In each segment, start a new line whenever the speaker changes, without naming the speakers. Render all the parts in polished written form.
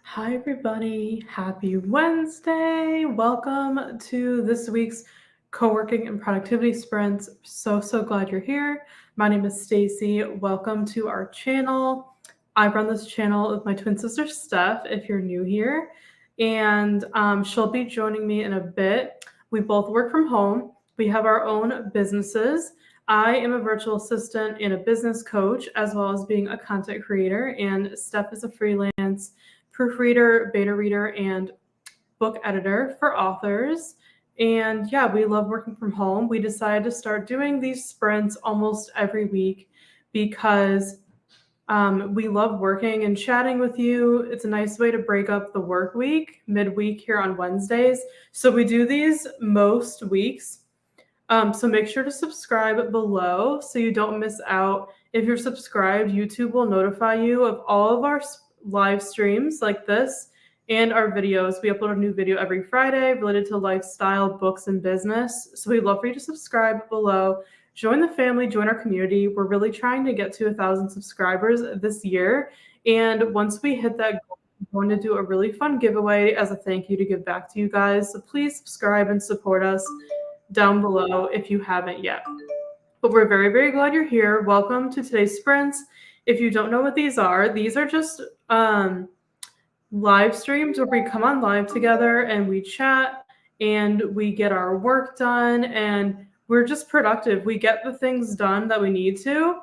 Hi, everybody. Happy Wednesday. Welcome to this week's Co-working and Productivity Sprints. So glad you're here. My name is Stacey. Welcome to our channel. I run this channel with my twin sister, Steph, if you're new here. And she'll be joining me in a bit. We both work from home. We have our own businesses. I am a virtual assistant and a business coach, as well as being a content creator. And Steph is a freelance proofreader, beta reader, and book editor for authors. And yeah, we love working from home. We decided to start doing these sprints almost every week because we love working and chatting with you. It's a nice way to break up the work week midweek here on Wednesdays. So we do these most weeks. So make sure to subscribe below so you don't miss out. If you're subscribed, YouTube will notify you of all of our live streams like this and our videos. We upload a new video every Friday related to lifestyle, books, and business. So we'd love for you to subscribe below. Join the family, join our community. We're really trying to get to 1,000 subscribers this year. And once we hit that goal, we're going to do a really fun giveaway as a thank you to give back to you guys. So please subscribe and support us down below if you haven't yet. But we're very glad you're here. Welcome to today's sprints. If you don't know what these are just live streams where we come on live together and we chat and we get our work done and we're just productive. We get the things done that we need to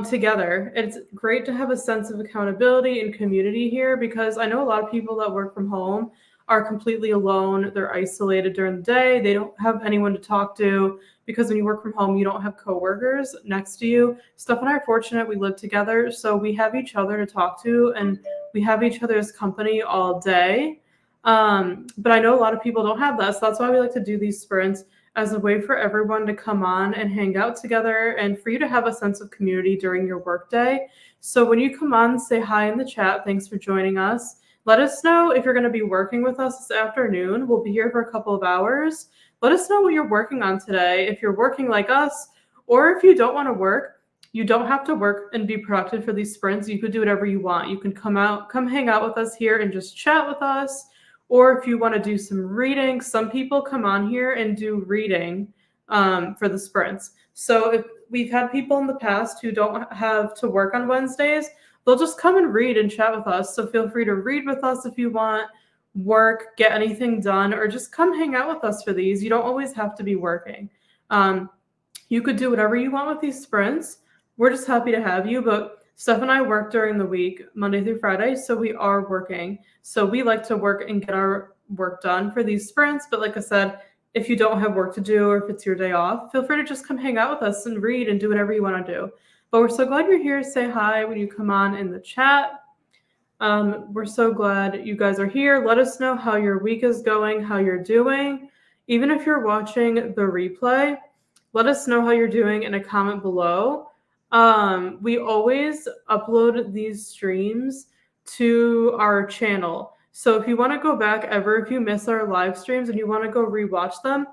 together. It's great to have a sense of accountability and community here because I know a lot of people that work from home are completely alone. They're isolated during the day. They don't have anyone to talk to because when you work from home, you don't have coworkers next to you. Steph and I are fortunate we live together, so we have each other to talk to and we have each other's company all day. But I know a lot of people don't have that, so that's why we like to do these sprints as a way for everyone to come on and hang out together and for you to have a sense of community during your workday. So when you come on, say hi in the chat. Thanks for joining us. Let us know if you're going to be working with us this afternoon. We'll be here for a couple of hours. Let us know what you're working on today. If you're working like us, or if you don't want to work, you don't have to work and be productive for these sprints. You could do whatever you want. You can come hang out with us here and just chat with us. Or if you want to do some reading, some people come on here and do reading for the sprints. So if we've had people in the past who don't have to work on Wednesdays, they'll just come and read and chat with us. So feel free to read with us if you want, work, get anything done, or just come hang out with us for these. You don't always have to be working. You could do whatever you want with these sprints. We're just happy to have you, but Steph and I work during the week, Monday through Friday, so we are working. So we like to work and get our work done for these sprints. But like I said, if you don't have work to do or if it's your day off, feel free to just come hang out with us and read and do whatever you want to do. But we're so glad you're here. Say hi when you come on in the chat. We're so glad you guys are here. Let us know how your week is going, how you're doing. Even if you're watching the replay, let us know how you're doing in a comment below. We always upload these streams to our channel. So if you want to go back if you miss our live streams and you want to go rewatch them,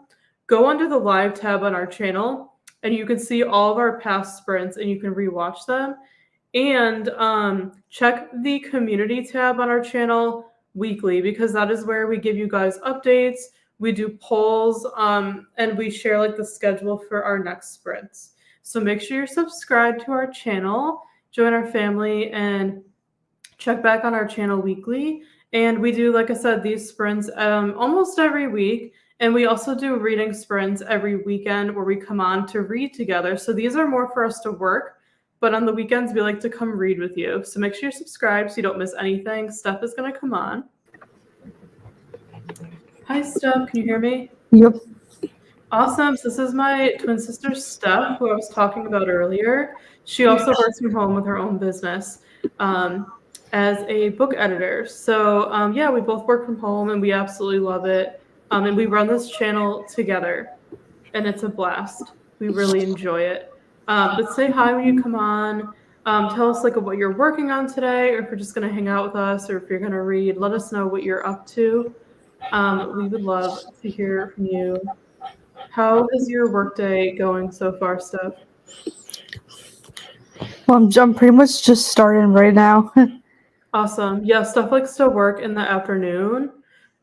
go under the live tab on our channel and you can see all of our past sprints and you can rewatch them. And check the community tab on our channel weekly because that is where we give you guys updates. We do polls and we share like the schedule for our next sprints. So make sure you're subscribed to our channel, join our family, and check back on our channel weekly. And we do, like I said, these sprints almost every week. And we also do reading sprints every weekend where we come on to read together. So these are more for us to work, but on the weekends, we like to come read with you. So make sure you're subscribed so you don't miss anything. Steph is going to come on. Hi, Steph. Can you hear me?
Yep.
Awesome. So this is my twin sister, Steph, who I was talking about earlier. She also works from home with her own business as a book editor. So yeah, we both work from home and we absolutely love it. And we run this channel together and it's a blast. We really enjoy it. But say hi when you come on. Tell us like what you're working on today, or if you're just going to hang out with us, or if you're going to read. Let us know what you're up to. We would love to hear from you. How is your workday going so far, Steph?
Well, I'm pretty much just starting right now.
Awesome. Yeah, Steph likes to work in the afternoon,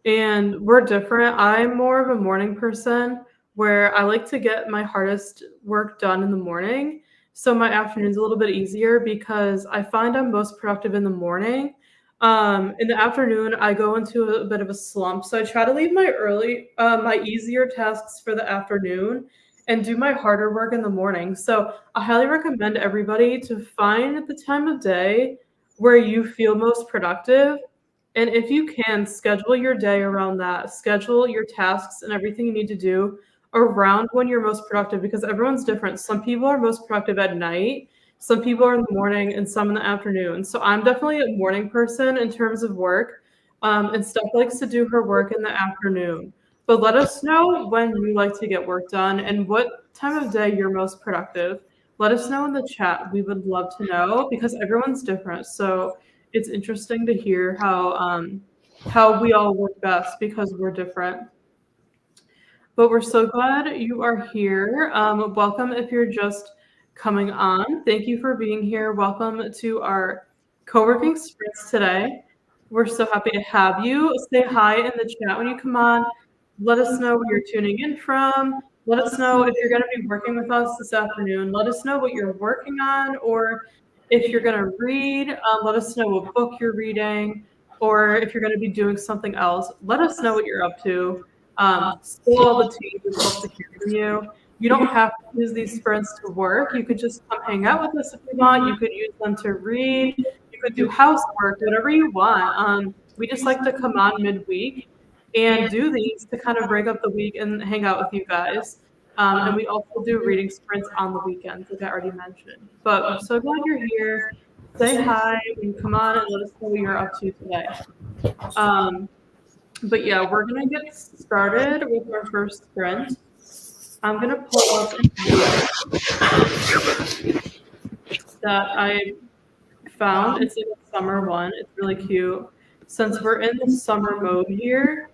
and we're different. I'm more of a morning person where I like to get my hardest work done in the morning. So my afternoon's a little bit easier because I find I'm most productive in the morning. In the afternoon, I go into a bit of a slump. So I try to leave my easier tasks for the afternoon and do my harder work in the morning. So I highly recommend everybody to find the time of day where you feel most productive. And if you can, schedule your day around that. Schedule your tasks and everything you need to do around when you're most productive because everyone's different. Some people are most productive at night, some people are in the morning, and some in the afternoon. So I'm definitely a morning person in terms of work. And Steph likes to do her work in the afternoon. But let us know when you like to get work done and what time of day you're most productive. Let us know in the chat. We would love to know because everyone's different. So it's interesting to hear how we all work best because we're different. But we're so glad you are here. Welcome if you're just coming on. Thank you for being here. Welcome to our co-working sprints today. We're so happy to have you. Say hi in the chat when you come on. Let us know where you're tuning in from. Let us know if you're going to be working with us this afternoon. Let us know what you're working on, or if you're going to read, let us know what book you're reading, or if you're going to be doing something else. Let us know what you're up to. Spill all the tea. We'd love to hear from you. You don't have to use these sprints to work. You could just come hang out with us if you want. You could use them to read. You could do housework, whatever you want. We just like to come on midweek and do these to kind of break up the week and hang out with you guys. And we also do reading sprints on the weekends, like I already mentioned. But we're so glad you're here. Say hi when you come on and let us know what you're up to today. But yeah, we're gonna get started with our first sprint. I'm gonna pull up an image that I found. It's like a summer one. It's really cute. Since we're in the summer mode here,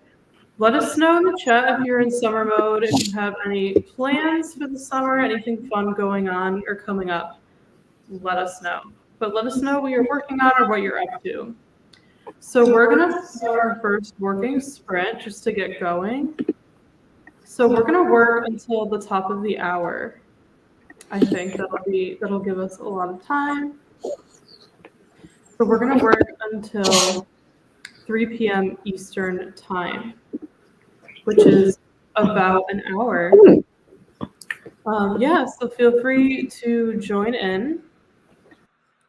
let us know in the chat if you're in summer mode, if you have any plans for the summer, anything fun going on or coming up. Let us know. But let us know what you're working on or what you're up to. So we're gonna start our first working sprint just to get going. So we're gonna work until the top of the hour. I think that'll give us a lot of time. So we're gonna work until 3 p.m. Eastern time, which is about an hour. Yeah, so feel free to join in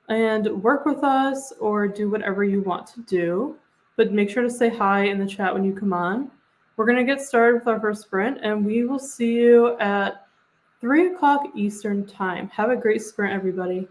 and work with us or do whatever you want to do. But make sure to say hi in the chat when you come on. We're going to get started with our first sprint, and we will see you at 3 o'clock Eastern time. Have a great sprint, everybody.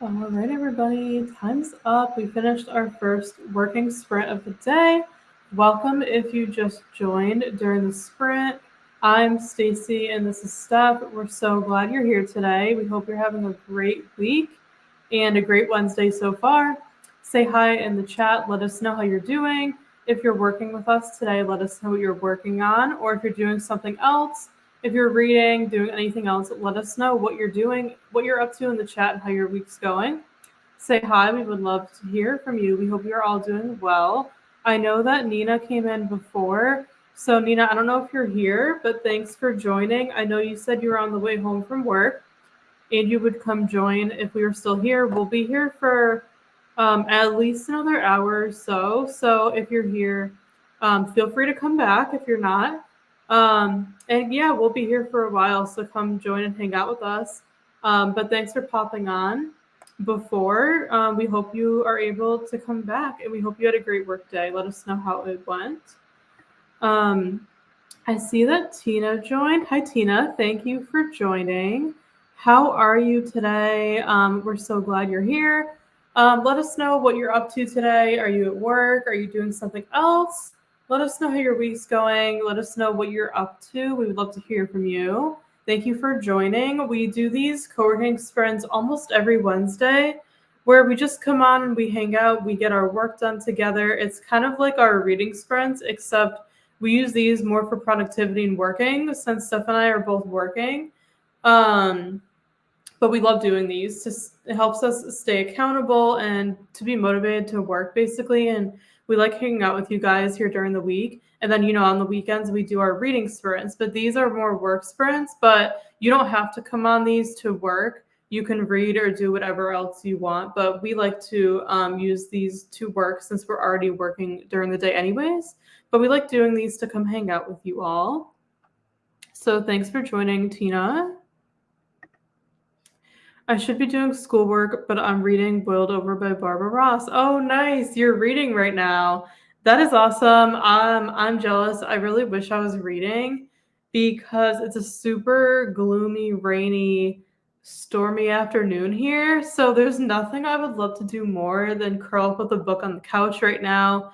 All right, everybody, time's up. We finished our first working sprint of the day. Welcome if you just joined during the sprint. I'm Stacey and this is Steph. We're so glad you're here today. We hope you're having a great week and a great Wednesday so far. Say hi in the chat. Let us know how you're doing. If you're working with us today, let us know what you're working on, or if you're doing something else. If you're reading, doing anything else, let us know what you're doing, what you're up to in the chat, and how your week's going. Say hi. We would love to hear from you. We hope you're all doing well. I know that Nina came in before. So, Nina, I don't know if you're here, but thanks for joining. I know you said you were on the way home from work and you would come join if we were still here. We'll be here for at least another hour or so. So, if you're here, feel free to come back if you're not. And yeah, we'll be here for a while, so come join and hang out with us. But thanks for popping on before. We hope you are able to come back, and we hope you had a great work day. Let us know how it went. I see that Tina joined. Hi, Tina. Thank you for joining. How are you today? We're so glad you're here. Let us know what you're up to today. Are you at work? Are you doing something else? Let us know how your week's going. Let us know what you're up to. We would love to hear from you. Thank you for joining. We do these co-working sprints almost every Wednesday where we just come on and we hang out. We get our work done together. It's kind of like our reading sprints, except we use these more for productivity and working since Steph and I are both working. But we love doing these. It helps us stay accountable and to be motivated to work, basically. And we like hanging out with you guys here during the week. And then, on the weekends, we do our reading sprints. But these are more work sprints. But you don't have to come on these to work. You can read or do whatever else you want. But we like to use these to work since we're already working during the day anyways. But we like doing these to come hang out with you all. So thanks for joining, Tina. I should be doing schoolwork, but I'm reading Boiled Over by Barbara Ross. Oh, nice. You're reading right now. That is awesome. I'm jealous. I really wish I was reading because it's a super gloomy, rainy, stormy afternoon here. So there's nothing I would love to do more than curl up with a book on the couch right now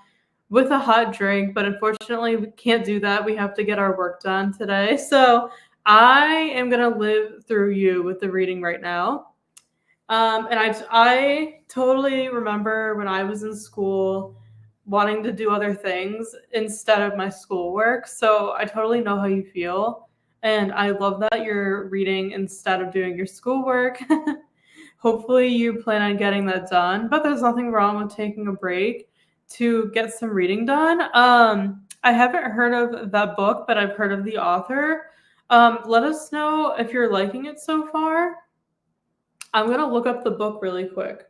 with a hot drink. But unfortunately, we can't do that. We have to get our work done today. So I am going to live through you with the reading right now. And I totally remember when I was in school wanting to do other things instead of my schoolwork. So I totally know how you feel. And I love that you're reading instead of doing your schoolwork. Hopefully you plan on getting that done, but there's nothing wrong with taking a break to get some reading done. I haven't heard of that book, but I've heard of the author. Let us know if you're liking it so far. I'm going to look up the book really quick.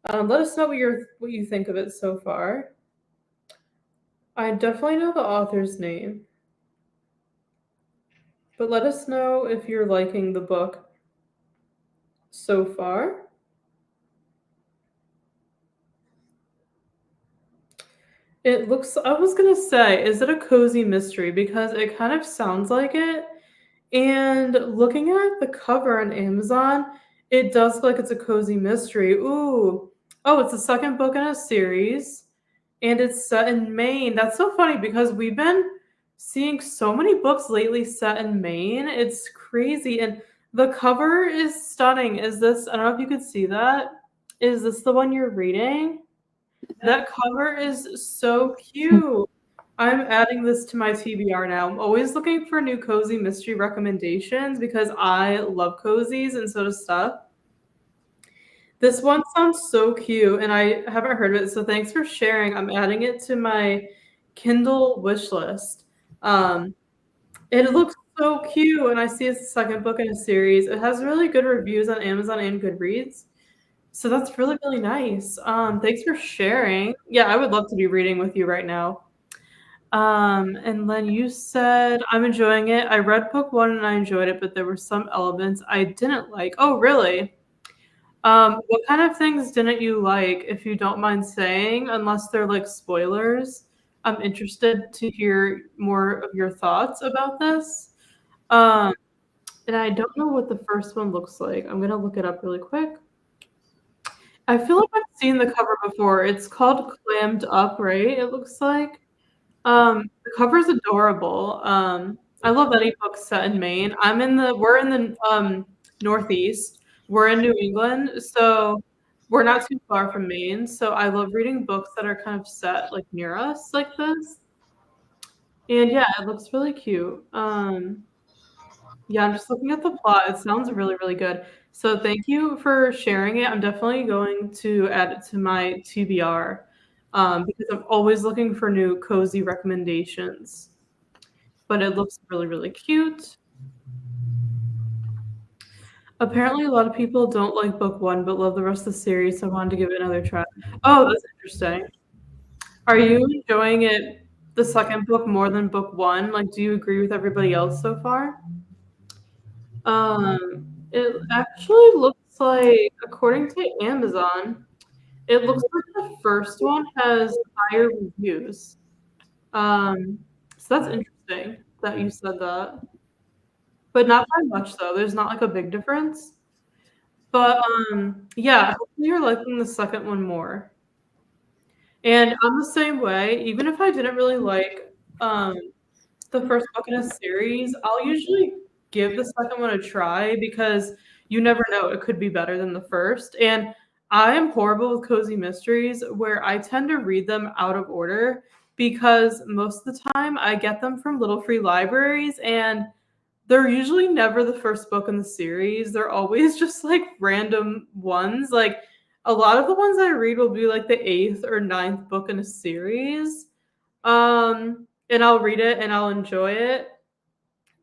Let us know what you think of it so far. I definitely know the author's name. But let us know if you're liking the book so far. It looks, I was going to say, is it a cozy mystery? Because it kind of sounds like it. And looking at the cover on Amazon, it does look like it's a cozy mystery. Ooh. Oh, it's the second book in a series. And it's set in Maine. That's so funny because we've been seeing so many books lately set in Maine. It's crazy. And the cover is stunning. Is this, I don't know if you could see that. Is this the one you're reading? That cover is so cute. I'm adding this to my TBR now. I'm always looking for new cozy mystery recommendations because I love cozies and so does Steph. This one sounds so cute and I haven't heard of it, so thanks for sharing. I'm adding it to my Kindle wish list. It looks so cute and I see it's the second book in a series. It has really good reviews on Amazon and Goodreads. So that's really, really nice. Thanks for sharing. Yeah, I would love to be reading with you right now. And then you said, I'm enjoying it. I read book one and I enjoyed it, but there were some elements I didn't like. Oh, really? What kind of things didn't you like, if you don't mind saying, unless they're like spoilers? I'm interested to hear more of your thoughts about this. Um, and I don't know what the first one looks like. I'm gonna look it up really quick. I feel like I've seen the cover before. It's called Clammed Up, right? It looks like. The cover's adorable. I love any book set in Maine. We're in the Northeast. We're in New England, so we're not too far from Maine. So I love reading books that are kind of set like near us like this. And yeah, it looks really cute. Yeah, I'm just looking at the plot. It sounds really, really good. So thank you for sharing it. I'm definitely going to add it to my TBR because I'm always looking for new cozy recommendations. But it looks really, really cute. Apparently, a lot of people don't like book one, but love the rest of the series, so I wanted to give it another try. Oh, that's interesting. Are you enjoying it, the second book, more than book one? Like, do you agree with everybody else so far? It actually looks like, according to Amazon, it looks like the first one has higher reviews. Um, so that's interesting that you said that, but not by much though. There's not like a big difference. But yeah, hopefully you're liking the second one more. And I'm the same way. Even if I didn't really like um the first book in a series, I'll usually give the second one a try because you never know, it could be better than the first. And I am horrible with cozy mysteries where I tend to read them out of order because most of the time I get them from little free libraries and they're usually never the first book in the series. They're always just like random ones. Like a lot of the ones I read will be like the eighth or ninth book in a series. And I'll read it and I'll enjoy it.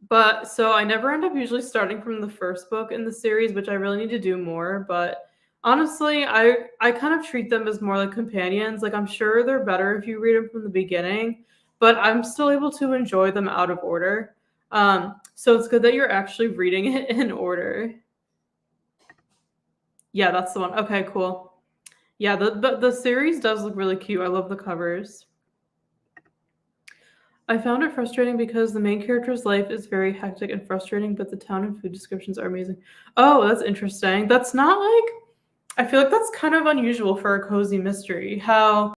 But so I never end up usually starting from the first book in the series, which I really need to do more. But honestly, I kind of treat them as more like companions. Like I'm sure they're better if you read them from the beginning, but I'm still able to enjoy them out of order. So it's good that you're actually reading it in order. Yeah, that's the one. Okay, cool. Yeah, the series does look really cute. I love the covers. I found it frustrating because the main character's life is very hectic and frustrating, but the town and food descriptions are amazing. Oh, that's interesting. That's not like I feel like that's kind of unusual for a cozy mystery. How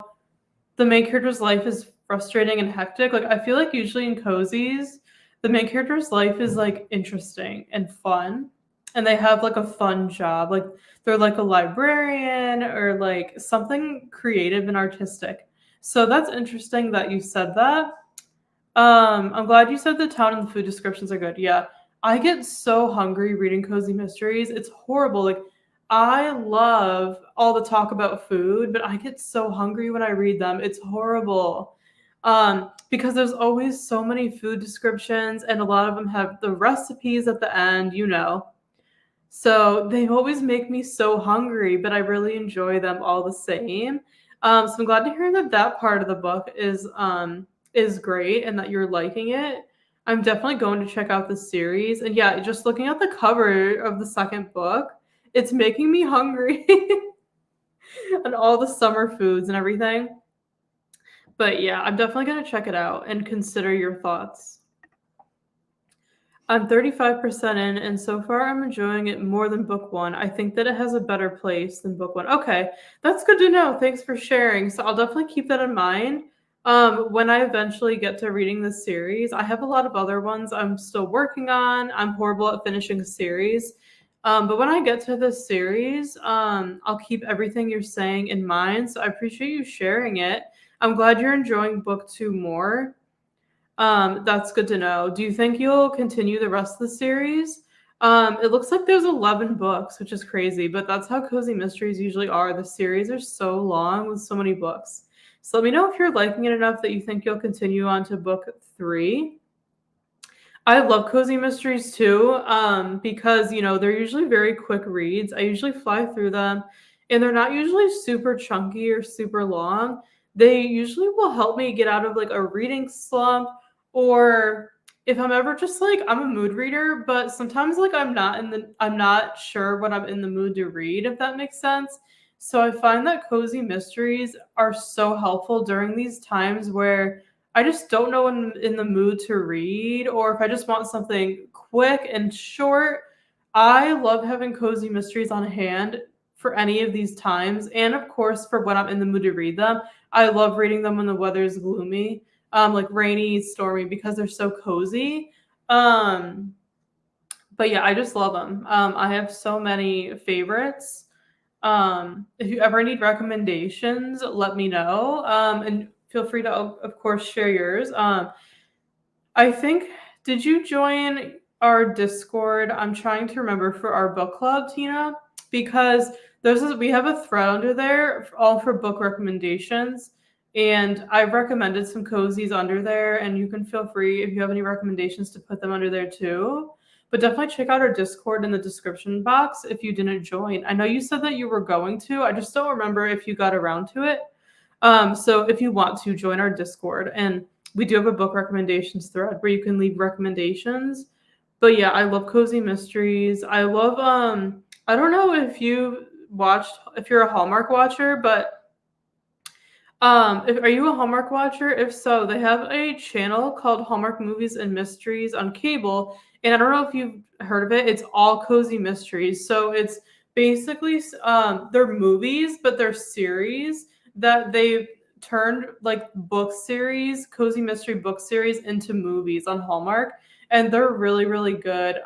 the main character's life is frustrating and hectic. Like I feel like usually in cozies, the main character's life is like interesting and fun, and they have like a fun job. Like they're like a librarian or like something creative and artistic. So that's interesting that you said that. I'm glad you said the town and the food descriptions are good. Yeah. I get so hungry reading cozy mysteries. It's horrible. Like I love all the talk about food, but I get so hungry when I read them. It's horrible. Because there's always so many food descriptions and a lot of them have the recipes at the end, you know. So they always make me so hungry, but I really enjoy them all the same. So I'm glad to hear that that part of the book is great and that you're liking it. I'm definitely going to check out the series. And yeah, just looking at the cover of the second book, it's making me hungry and all the summer foods and everything. But yeah, I'm definitely going to check it out and consider your thoughts. I'm 35% in, and so far I'm enjoying it more than book one. I think that it has a better place than book one. Okay, that's good to know. Thanks for sharing. So I'll definitely keep that in mind. When I eventually get to reading the series, I have a lot of other ones I'm still working on. I'm horrible at finishing a series. But when I get to this series, I'll keep everything you're saying in mind. So I appreciate you sharing it. I'm glad you're enjoying book two more. That's good to know. Do you think you'll continue the rest of the series? It looks like there's 11 books, which is crazy, but that's how cozy mysteries usually are. The series are so long with so many books. So let me know if you're liking it enough that you think you'll continue on to book three. I love cozy mysteries too, because you know they're usually very quick reads. I usually fly through them, and they're not usually super chunky or super long. They usually will help me get out of like a reading slump, or if I'm ever just like I'm a mood reader, but sometimes like I'm not sure what I'm in the mood to read, if that makes sense. So I find that cozy mysteries are so helpful during these times where I just don't know when I'm in the mood to read, or if I just want something quick and short. I love having cozy mysteries on hand for any of these times. And of course, for when I'm in the mood to read them. I love reading them when the weather's gloomy, like rainy, stormy, because they're so cozy. But yeah, I just love them. I have so many favorites. If you ever need recommendations, let me know. And feel free to, of course, share yours. I think, did you join our Discord? I'm trying to remember, for our book club, Tina, because we have a thread under there all for book recommendations. And I've recommended some cozies under there, and you can feel free, if you have any recommendations, to put them under there too. But definitely check out our Discord in the description box if you didn't join. I know you said that you were going to. I just don't remember if you got around to it. So if you want to, join our Discord. And we do have a book recommendations thread where you can leave recommendations. But yeah, I love cozy mysteries. I love, I don't know if you're a Hallmark watcher, but are you a Hallmark watcher? If so, they have a channel called Hallmark Movies and Mysteries on cable. And I don't know if you've heard of it. It's all cozy mysteries. So it's basically, they're movies, but they're series that they've turned like book series, cozy mystery book series, into movies on Hallmark. And they're really, really good.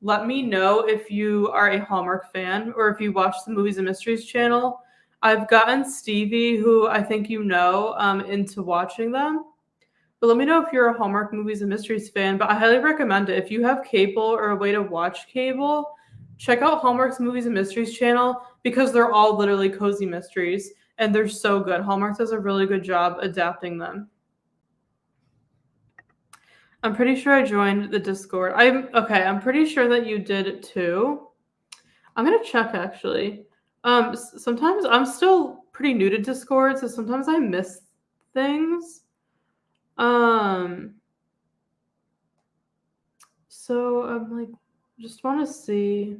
Let me know if you are a Hallmark fan or if you watch the Movies and Mysteries channel. I've gotten Stevie, who I think you know, into watching them. But let me know if you're a Hallmark Movies and Mysteries fan. But I highly recommend it. If you have cable or a way to watch cable, check out Hallmark's Movies and Mysteries channel, because they're all literally cozy mysteries. And they're so good. Hallmark does a really good job adapting them. I'm pretty sure I joined the Discord. I'm pretty sure that you did too. I'm going to check, actually. Sometimes I'm still pretty new to Discord, so sometimes I miss things. So I'm like, just want to see.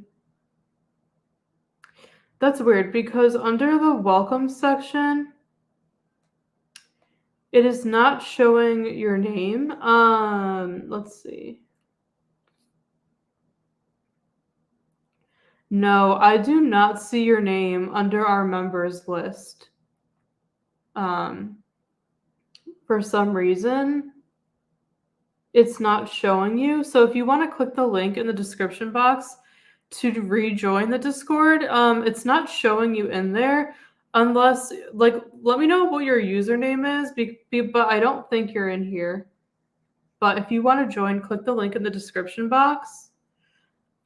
That's weird, because under the welcome section, it is not showing your name. Let's see. No, I do not see your name under our members list. For some reason, it's not showing you. So if you want to click the link in the description box to rejoin the Discord, it's not showing you in there unless, like, let me know what your username is, but I don't think you're in here. But if you want to join, click the link in the description box.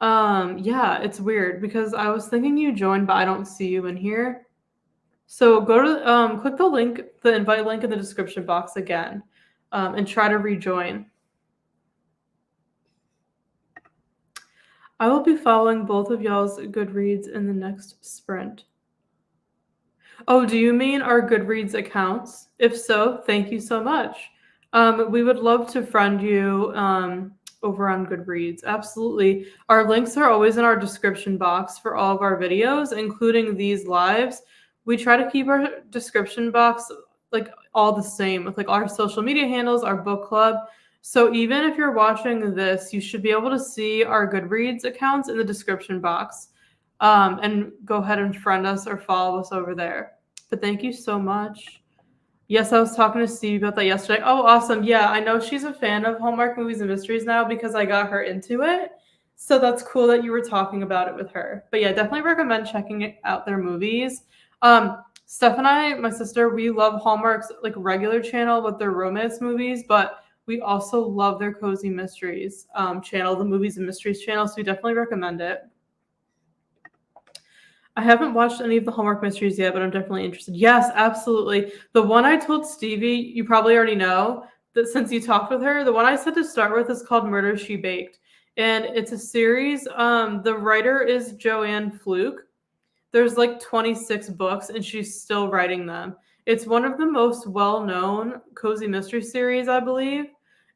Yeah, it's weird because I was thinking you joined, but I don't see you in here. So go to click the link, the invite link in the description box again, and try to rejoin. I will be following both of y'all's Goodreads in the next sprint. Oh, do you mean our Goodreads accounts? If so, thank you so much. We would love to friend you over on Goodreads. Absolutely. Our links are always in our description box for all of our videos, including these lives. We try to keep our description box like all the same with like our social media handles, our book club. So even if you're watching this, you should be able to see our Goodreads accounts in the description box, and go ahead and friend us or follow us over there. But thank you so much. Yes, I was talking to Steve about that yesterday. Oh, awesome. Yeah, I know she's a fan of Hallmark Movies and Mysteries now because I got her into it. So that's cool that you were talking about it with her. But yeah, definitely recommend checking out their movies. Steph and I, my sister, we love Hallmark's like regular channel with their romance movies, but we also love their cozy mysteries channel, the Movies and Mysteries channel. So we definitely recommend it. I haven't watched any of the Hallmark mysteries yet, but I'm definitely interested. Yes, absolutely. The one I told Stevie, you probably already know that since you talked with her, the one I said to start with is called Murder, She Baked. And it's a series. The writer is Joanne Fluke. There's like 26 books and she's still writing them. It's one of the most well-known cozy mystery series, I believe.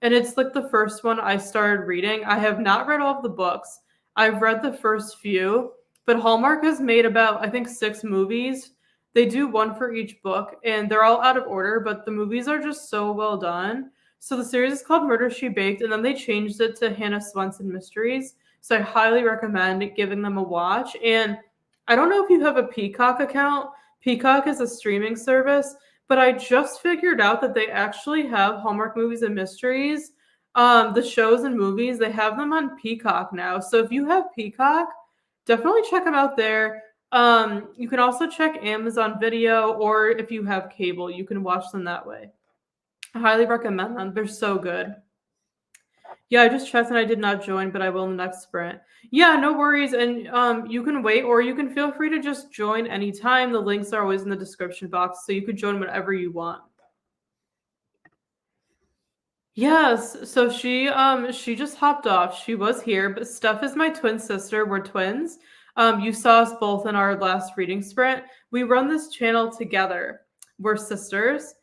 And it's like the first one I started reading. I have not read all of the books. I've read the first few. But Hallmark has made about, I think, 6 movies. They do one for each book, and they're all out of order, but the movies are just so well done. So the series is called Murder, She Baked, and then they changed it to Hannah Swenson Mysteries. So I highly recommend giving them a watch. And I don't know if you have a Peacock account. Peacock is a streaming service, but I just figured out that they actually have Hallmark movies and mysteries. The shows and movies, they have them on Peacock now. So if you have Peacock, definitely check them out there. You can also check Amazon Video, or if you have cable, you can watch them that way. I highly recommend them. They're so good. Yeah, I just checked and I did not join, but I will in the next sprint. Yeah, no worries. And you can wait, or you can feel free to just join anytime. The links are always in the description box, so you could join whenever you want. Yes, so she just hopped off. She was here, but Steph is my twin sister. We're twins. You saw us both in our last reading sprint. We run this channel together. We're sisters.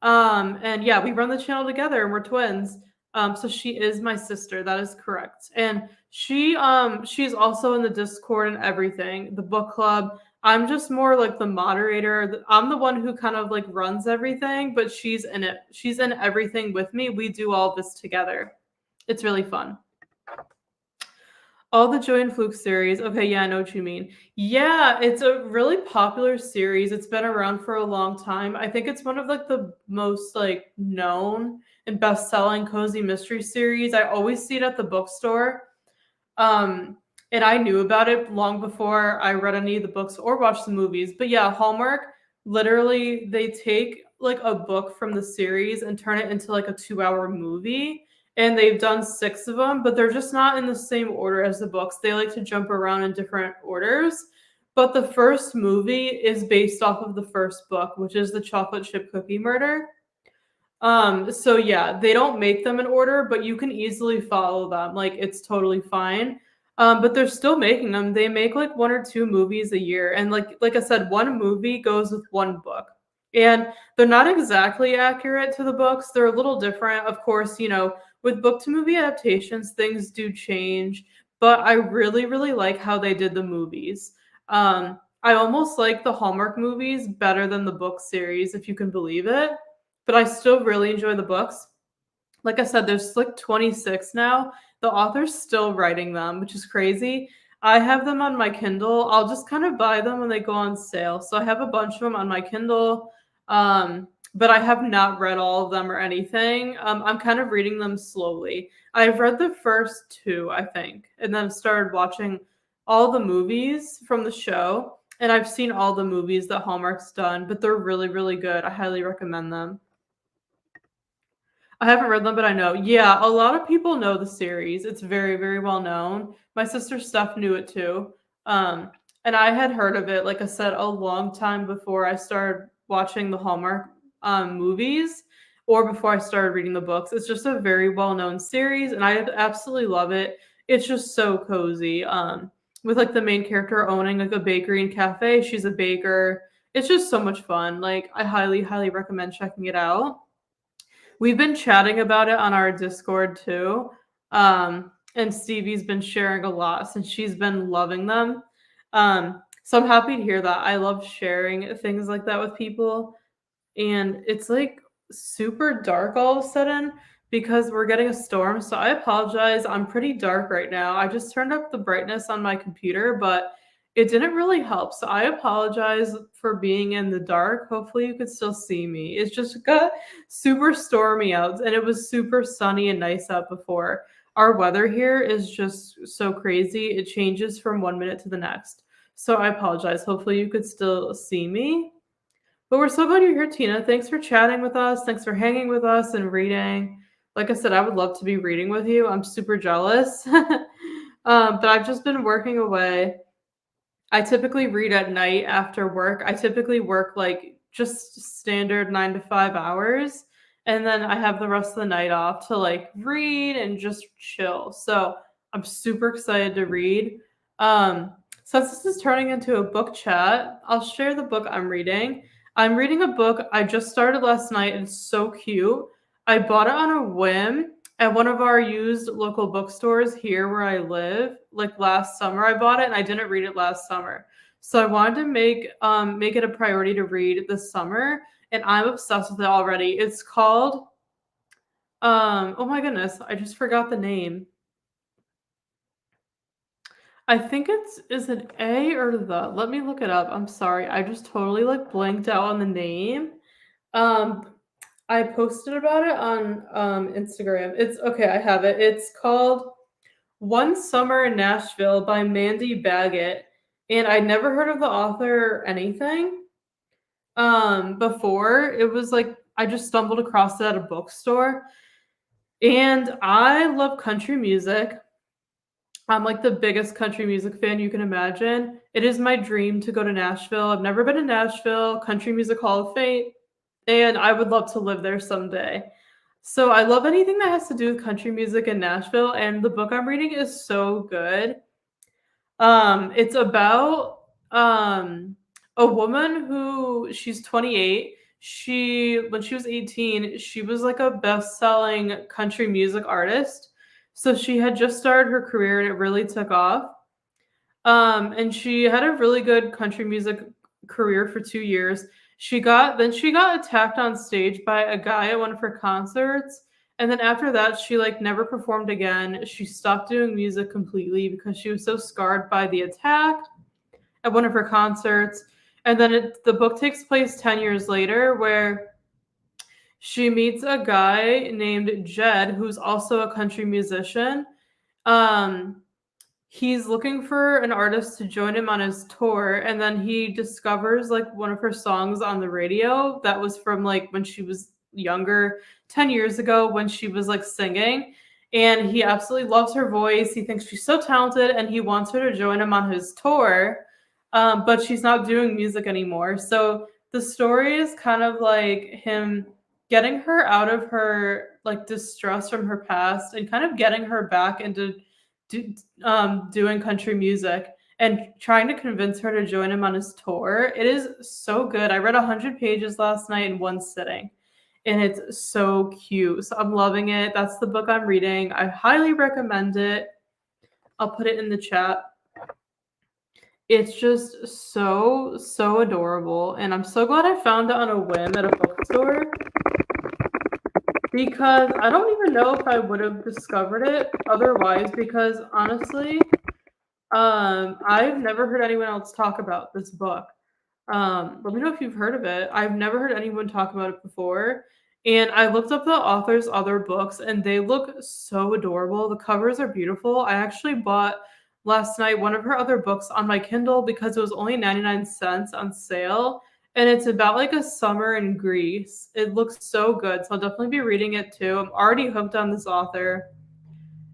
And yeah, we run the channel together and we're twins. So she is my sister. That is correct. And she's also in the Discord and everything, the book club. I'm just more like the moderator. I'm the one who kind of like runs everything, but she's in it. She's in everything with me. We do all this together. It's really fun. All the Joy and Fluke series. Okay, yeah, I know what you mean. Yeah, it's a really popular series. It's been around for a long time. I think it's one of like the most like known and best-selling cozy mystery series. I always see it at the bookstore. And I knew about it long before I read any of the books or watched the movies. But yeah, Hallmark, literally, they take like a book from the series and turn it into like a 2-hour movie. And they've done 6 of them, but they're just not in the same order as the books. They like to jump around in different orders. But the first movie is based off of the first book, which is the chocolate chip cookie murder. So yeah, they don't make them in order, but you can easily follow them. Like it's totally fine. But they're still making them. They make like 1 or 2 movies a year. And like I said, one movie goes with one book. And they're not exactly accurate to the books. They're a little different. Of course, with book to movie adaptations, things do change, but I really, really like how they did the movies. I almost like the Hallmark movies better than the book series, if you can believe it, but I still really enjoy the books. Like I said, there's like 26 now. The author's still writing them, which is crazy. I have them on my Kindle. I'll just kind of buy them when they go on sale. So I have a bunch of them on my Kindle, but I have not read all of them or anything. I'm kind of reading them slowly. I've read the first 2, I think, and then started watching all the movies from the show. And I've seen all the movies that Hallmark's done, but they're really, really good. I highly recommend them. I haven't read them, but I know. Yeah, a lot of people know the series. It's very, very well known. My sister Steph knew it too. And I had heard of it, like I said, a long time before I started watching the Hallmark movies or before I started reading the books. It's just a very well known series, and I absolutely love it. It's just so cozy. With like the main character owning like a bakery and cafe. She's a baker. It's just so much fun. Like, I highly, highly recommend checking it out. We've been chatting about it on our Discord too. And Stevie's been sharing a lot since she's been loving them. So I'm happy to hear that. I love sharing things like that with people. And it's like super dark all of a sudden because we're getting a storm. So I apologize. I'm pretty dark right now. I just turned up the brightness on my computer, but it didn't really help. So I apologize for being in the dark. Hopefully you could still see me. It's just got super stormy out and it was super sunny and nice out before. Our weather here is just so crazy. It changes from 1 minute to the next. So I apologize. Hopefully you could still see me. But we're so glad you're here, Tina. Thanks for chatting with us. Thanks for hanging with us and reading. Like I said, I would love to be reading with you. I'm super jealous. But I've just been working away. I typically read at night after work. I typically work like just standard 9 to 5 hours. And then I have the rest of the night off to like read and just chill. So I'm super excited to read. Since this is turning into a book chat, I'll share the book I'm reading. I'm reading a book I just started last night and it's so cute. I bought it on a whim at one of our used local bookstores here where I live. Like last summer I bought it and I didn't read it last summer. So I wanted to make it a priority to read this summer and I'm obsessed with it already. It's called oh my goodness, I just forgot the name. I think is it A or the? Let me look it up. I'm sorry. I just totally like blanked out on the name. Um, I posted about it on Instagram. It's okay, I have it. It's called One Summer in Nashville by Mandy Baggett. And I never heard of the author or anything before. It was like I just stumbled across it at a bookstore. And I love country music. I'm like the biggest country music fan you can imagine. It is my dream to go to Nashville. I've never been to Nashville, Country Music Hall of Fame, and I would love to live there someday. So I love anything that has to do with country music in Nashville, and the book I'm reading is so good. It's about a woman who she's 28. When she was 18, she was like a best-selling country music artist. So she had just started her career and it really took off. And she had a really good country music career for 2 years. She got attacked on stage by a guy at one of her concerts. And then after that, she like never performed again. She stopped doing music completely because she was so scarred by the attack at one of her concerts. And then the book takes place 10 years later, where she meets a guy named Jed, who's also a country musician. Um, he's looking for an artist to join him on his tour, and then he discovers like one of her songs on the radio that was from like when she was younger, 10 years ago, when she was like singing, and he absolutely loves her voice. He thinks she's so talented and he wants her to join him on his tour, but she's not doing music anymore. So the story is kind of like him getting her out of her like distress from her past and kind of getting her back into doing country music and trying to convince her to join him on his tour. It is so good. I read 100 pages last night in one sitting, and it's so cute. So I'm loving it. That's the book I'm reading. I highly recommend it. I'll put it in the chat. It's just so, so adorable. And I'm so glad I found it on a whim at a bookstore, because I don't even know if I would have discovered it otherwise, because honestly, I've never heard anyone else talk about this book. Let me know if you've heard of it. I've never heard anyone talk about it before. And I looked up the author's other books and they look so adorable. The covers are beautiful. I actually bought last night one of her other books on my Kindle because it was only 99 cents on sale. And it's about like a summer in Greece. It looks so good. So I'll definitely be reading it too. I'm already hooked on this author.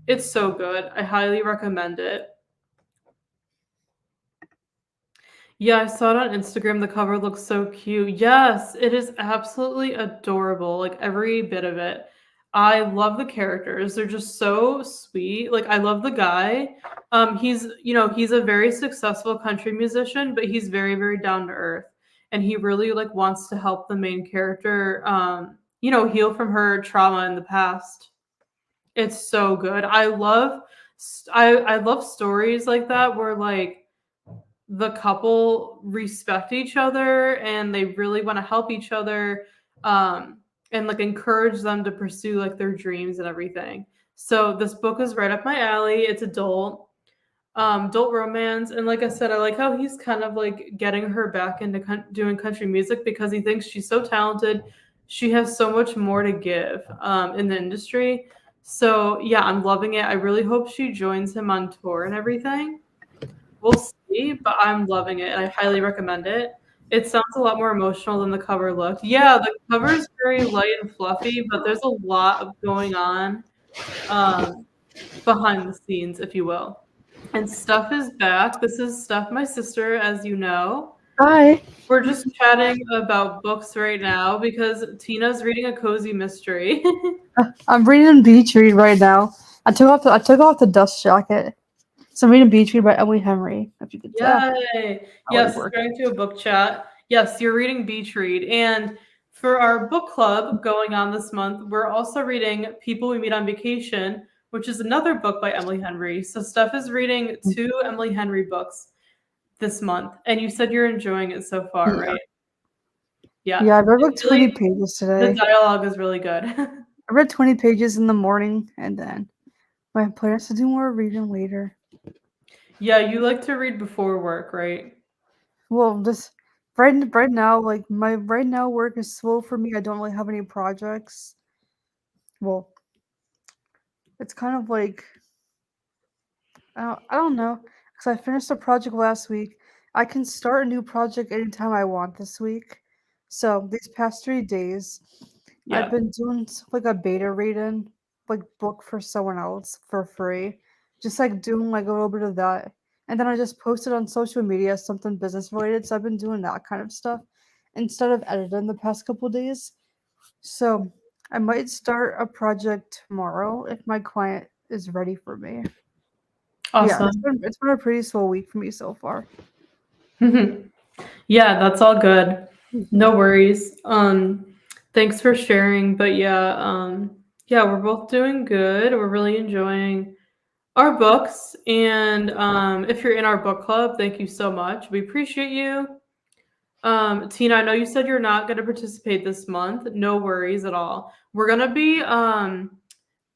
It's so good. I highly recommend it. Yeah, I saw it on Instagram. The cover looks so cute. Yes, it is absolutely adorable. Like every bit of it. I love the characters. They're just so sweet. Like I love the guy. He's a very successful country musician, but he's very, very down to earth. And he really like wants to help the main character heal from her trauma in the past. It's so good. I love stories like that where like the couple respect each other and they really want to help each other, and like encourage them to pursue like their dreams and everything. So this book is right up my alley. It's adult romance, and like I said, I like how he's kind of like getting her back into doing country music because he thinks she's so talented. She has so much more to give in the industry. So yeah, I'm loving it. I really hope she joins him on tour and everything. We'll see, but I'm loving it, and I highly recommend it. It sounds a lot more emotional than the cover looked. Yeah, the cover is very light and fluffy, but there's a lot of going on behind the scenes, if you will. And Steph is back. This is Steph, my sister, as you know.
Hi.
We're just chatting about books right now because Tina's reading a cozy mystery.
I'm reading Beach Read right now. I took off the dust jacket. So I'm reading Beach Read by Emily Henry. If you could tell.
Yay! Yes, going to a book chat. Yes, you're reading Beach Read. And for our book club going on this month, we're also reading People We Meet on Vacation, which is another book by Emily Henry. So Steph is reading 2 Emily Henry books this month. And you said you're enjoying it so far, right? Yeah.
Yeah, I read like 20 pages today.
The dialogue is really good.
I read 20 pages in the morning, and then my plan is to do more reading later.
Yeah, you like to read before work, right?
Well, this right now, like my right now work is slow for me. I don't really have any projects. Well, it's kind of like I don't know because I finished a project last week. I can start a new project anytime I want this week. So these past 3 days, I've
Yeah.
been doing like a beta reading, like book for someone else for free. Just like doing like a little bit of that. And then I just posted on social media something business related. So I've been doing that kind of stuff instead of editing the past couple days. So I might start a project tomorrow if my client is ready for me. Yeah,
Awesome.
it's been a pretty slow week for me so far.
Yeah, that's all good.
Mhm.
No worries. Thanks for sharing. But yeah, yeah, we're both doing good. We're really enjoying our books. And if you're in our book club, thank you so much. We appreciate you. Tina, I know you said you're not going to participate this month. No worries at all. We're going to be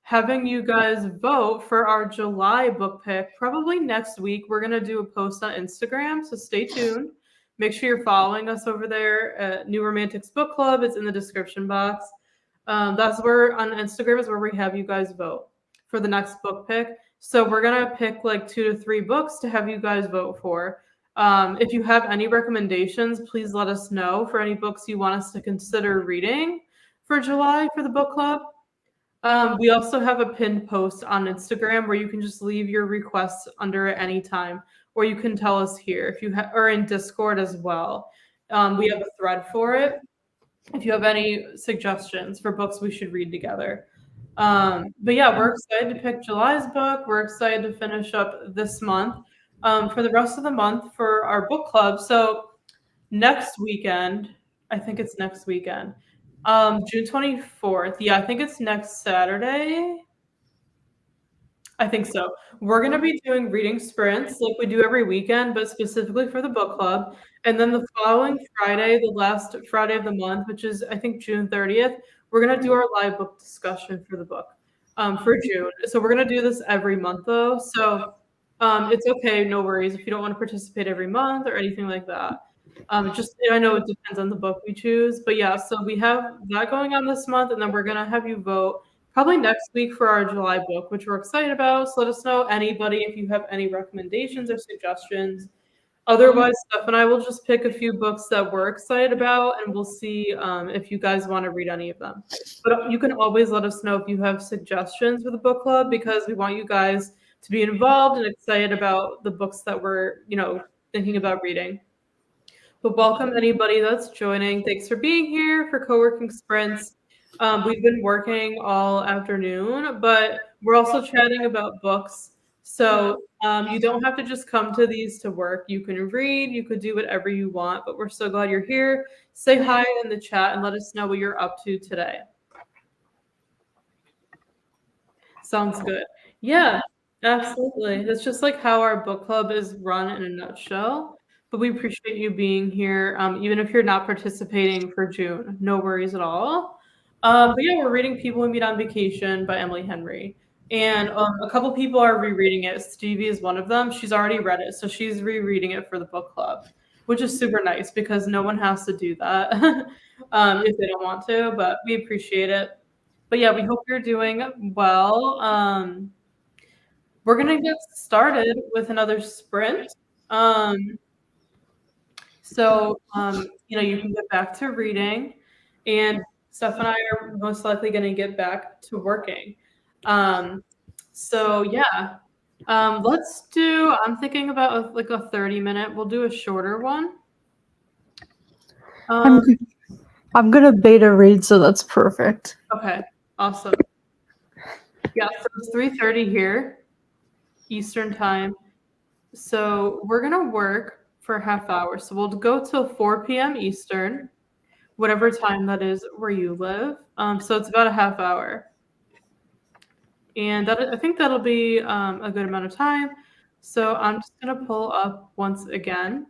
having you guys vote for our July book pick probably next week. We're going to do a post on Instagram, so stay tuned. Make sure you're following us over there at New Romantics Book Club. It's in the description box. That's where on Instagram is where we have you guys vote for the next book pick. So we're going to pick like 2 to 3 books to have you guys vote for. If you have any recommendations, please let us know for any books you want us to consider reading for July for the book club. We also have a pinned post on Instagram where you can just leave your requests under at any time, or you can tell us here if you or in Discord as well. We have a thread for it. If you have any suggestions for books we should read together. But yeah, we're excited to pick July's book. We're excited to finish up this month. For the rest of the month for our book club. So next weekend, I think it's next weekend. June 24th. Yeah, I think it's next Saturday. I think so. We're going to be doing reading sprints like we do every weekend, but specifically for the book club. And then the following Friday, the last Friday of the month, which is I think June 30th, we're going to do our live book discussion for the book for June. So we're going to do this every month though. So it's okay, no worries if you don't want to participate every month or anything like that. Just I know it depends on the book we choose, but yeah, so we have that going on this month, and then we're gonna have you vote probably next week for our July book, which we're excited about. So let us know anybody if you have any recommendations or suggestions. Otherwise, Steph and I will just pick a few books that we're excited about, and we'll see if you guys want to read any of them. But you can always let us know if you have suggestions for the book club because we want you guys to be involved and excited about the books that we're, thinking about reading. But welcome anybody that's joining. Thanks for being here for co-working sprints. We've been working all afternoon, but we're also chatting about books. So you don't have to just come to these to work. You can read, you could do whatever you want, but we're so glad you're here. Say hi in the chat and let us know what you're up to today. Sounds good. Yeah, absolutely. That's just like how our book club is run in a nutshell. But we appreciate you being here, even if you're not participating for June. No worries at all. But yeah, we're reading People We Meet on Vacation by Emily Henry. And a couple people are rereading it. Stevie is one of them. She's already read it, so she's rereading it for the book club, which is super nice because no one has to do that if they don't want to, but we appreciate it. But yeah, we hope you're doing well. We're gonna get started with another sprint. Um, you can get back to reading, and Steph and I are most likely gonna get back to working. Um, so yeah, let's do. I'm thinking about like a 30-minute. We'll do a shorter one.
I'm
Um,
g- I'm gonna beta read, so that's perfect.
okay, awesome. Yeah, so it's 3:30 here, Eastern time. So we're gonna work for a half hour. So we'll go till 4 p.m. Eastern, whatever time that is where you live. So it's about a half hour, and I think that'll be a good amount of time. So I'm just gonna pull up once again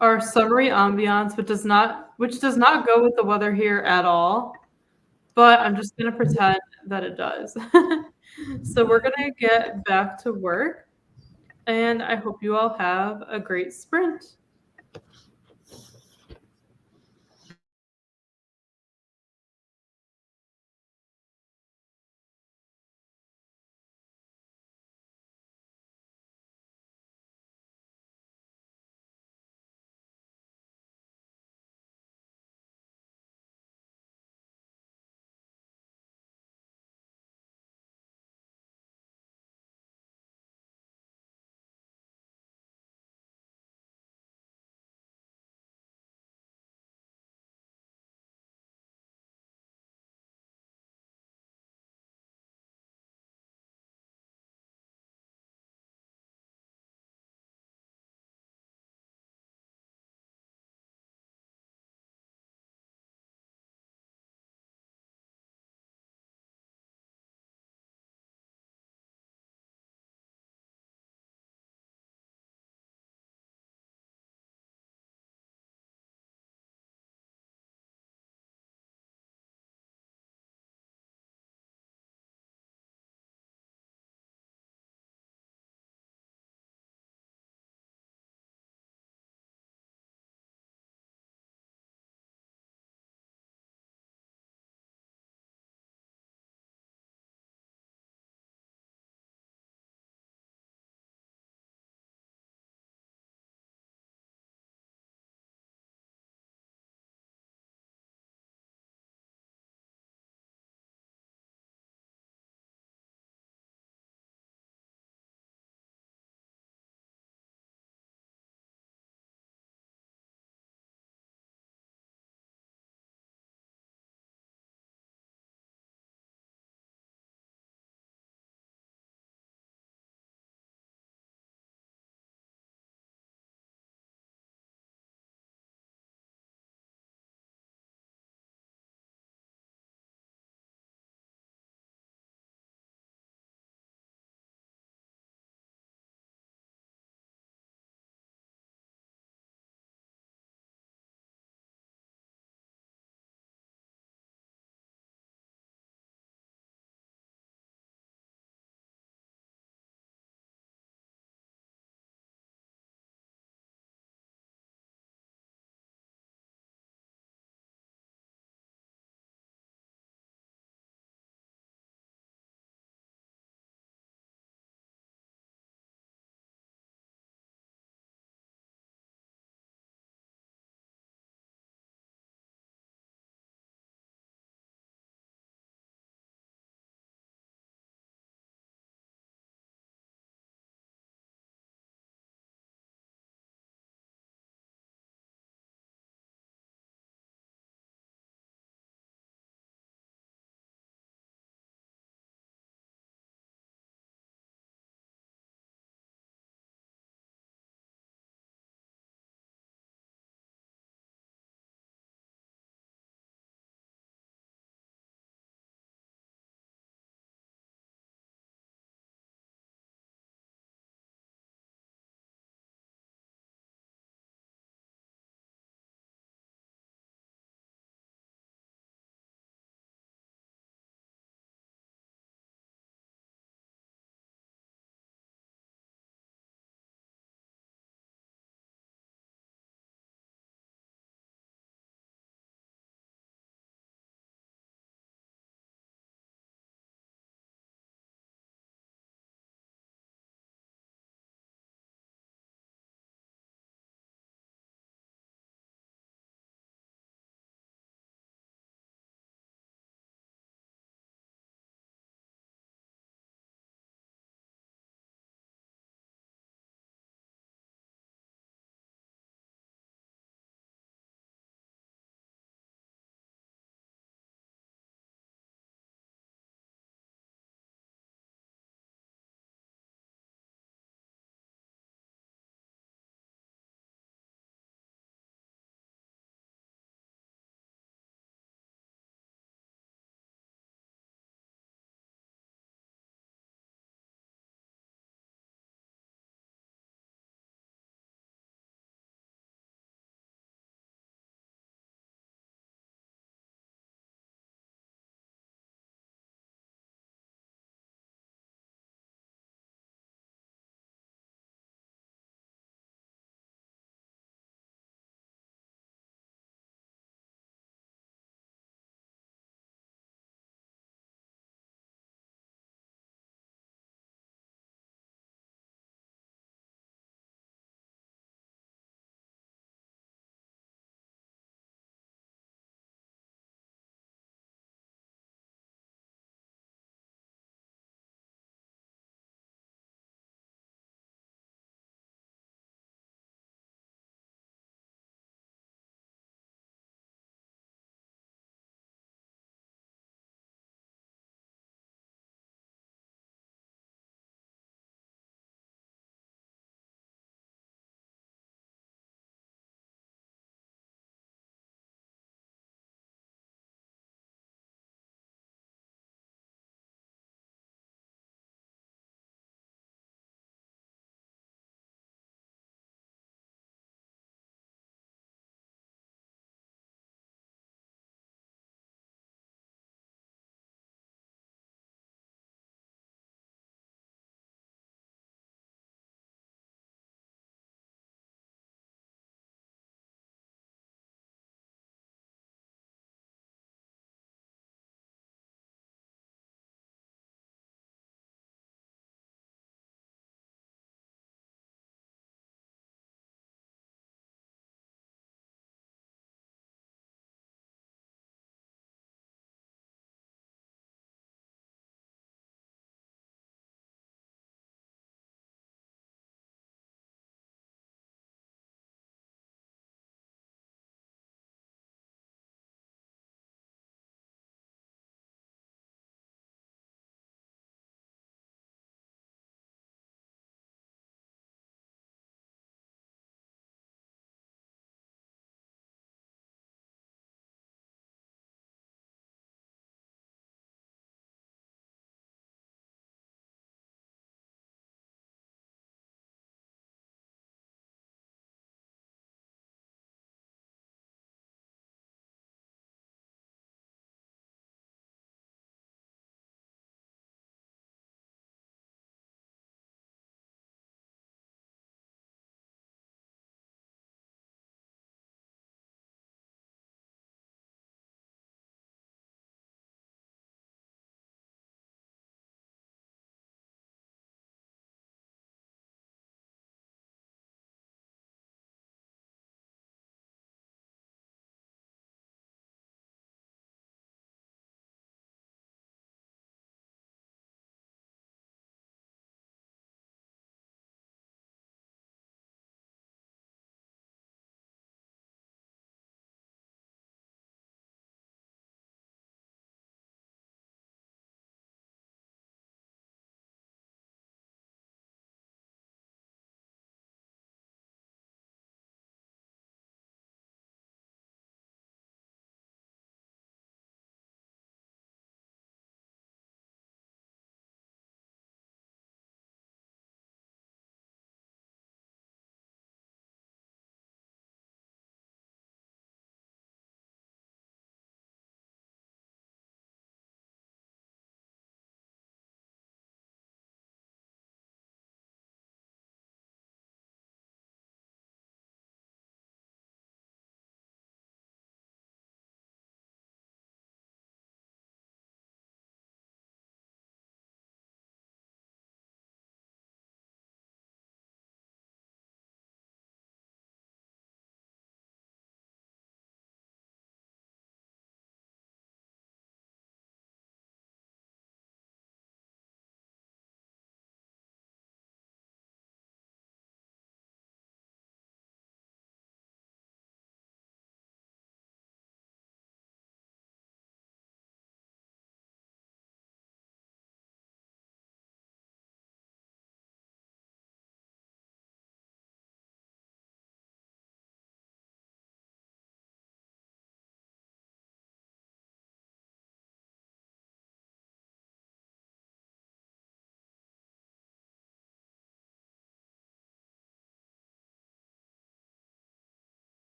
our summary ambiance, which does not go with the weather here at all. But I'm just gonna pretend that it does. So we're gonna get back to work. and I hope you all have a great sprint.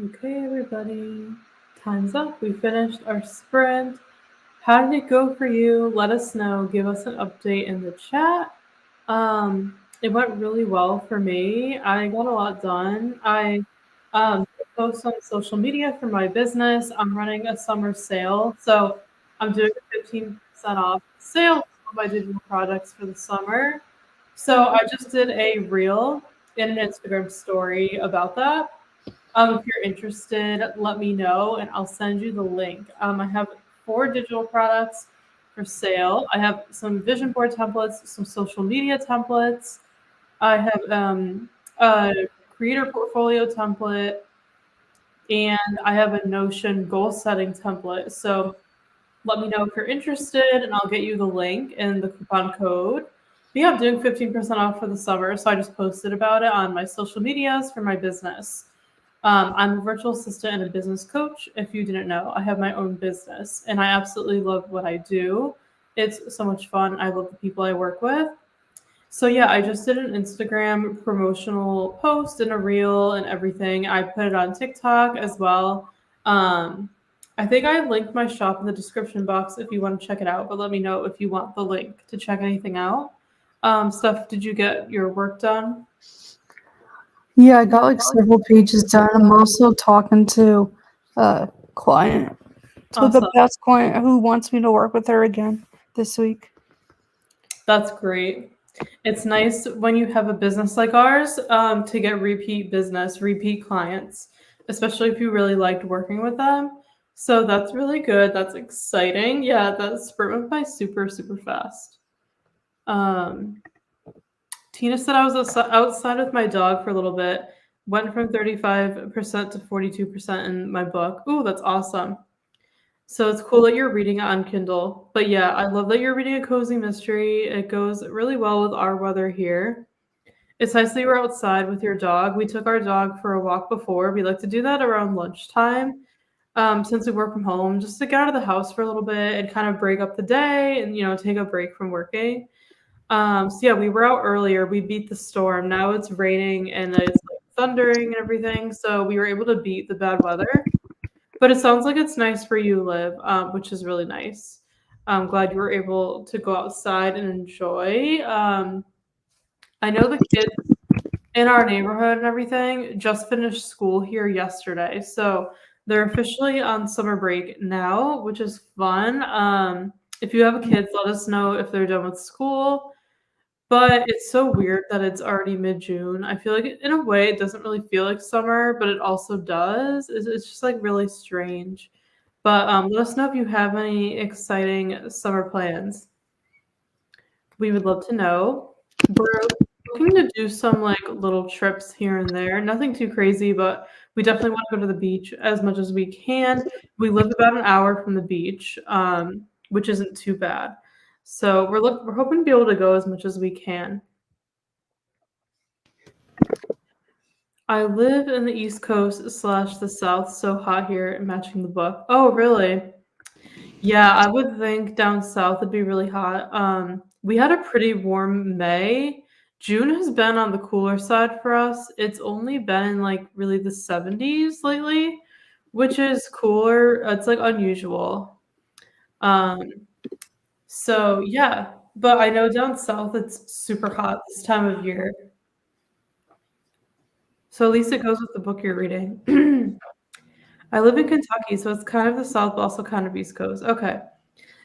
Okay, everybody. Time's up. We finished our sprint. How did it go for you? Let us know. Give us an update in the chat. It went really well for me. I got a lot done. I post on social media for my business. I'm running a summer sale, so I'm doing a 15% off sale on my digital products for the summer. So I just did a reel and an Instagram story about that. If you're interested, let me know and I'll send you the link. I have 4 digital products for sale. I have some vision board templates, some social media templates. I have a creator portfolio template, and I have a Notion goal setting template. So let me know if you're interested, and I'll get you the link and the coupon code. Yeah, I'm doing 15% off for the summer, so I just posted about it on my social medias for my business. I'm a virtual assistant and a business coach. If you didn't know, I have my own business and I absolutely love what I do. It's so much fun. I love the people I work with. So yeah, I just did an Instagram promotional post and a reel and everything. I put it on TikTok as well. Um, I think I linked my shop in the description box if you want to check it out, but let me know if you want the link to check anything out. Steph, did you get your work done?
Yeah, I got like several pages done. I'm also talking to a client, to the
Awesome.
past client who wants me to work with her again this week.
That's great. It's nice when you have a business like ours to get repeat business, repeat clients, especially if you really liked working with them. So that's really good. That's exciting. Yeah, that sprint went by super, super fast. Um, Tina said I was outside with my dog for a little bit, went from 35% to 42% in my book. Ooh, that's awesome. So it's cool that you're reading it on Kindle. But yeah, I love that you're reading a cozy mystery. It goes really well with our weather here. It's nice that you were outside with your dog. We took our dog for a walk before. We like to do that around lunchtime, since we work from home, just to get out of the house for a little bit and kind of break up the day and take a break from working. So yeah, we were out earlier. We beat the storm. Now it's raining and it's like thundering and everything. So we were able to beat the bad weather. But it sounds like it's nice where you live, which is really nice. I'm glad you were able to go outside and enjoy. I know the kids in our neighborhood and everything just finished school here yesterday. So they're officially on summer break now, which is fun. If you have kids, let us know if they're done with school. But it's so weird that it's already mid-June. I feel like in a way it doesn't really feel like summer, but it also does. It's just like really strange. But let us know if you have any exciting summer plans. We would love to know. We're looking to do some like little trips here and there. Nothing too crazy, but we definitely want to go to the beach as much as we can. We live about an hour from the beach, which isn't too bad. So we're hoping to be able to go as much as we can. I live in the East Coast slash the South, so hot here, matching the book. Oh, really? Yeah, I would think down south it'd be really hot. We had a pretty warm May. June has been on the cooler side for us. It's only been like really the 70s lately, which is cooler. It's like unusual. Um, so yeah, but I know down south it's super hot this time of year. So at least it goes with the book you're reading. I live in Kentucky, so it's kind of the South, but also kind of East Coast. Okay.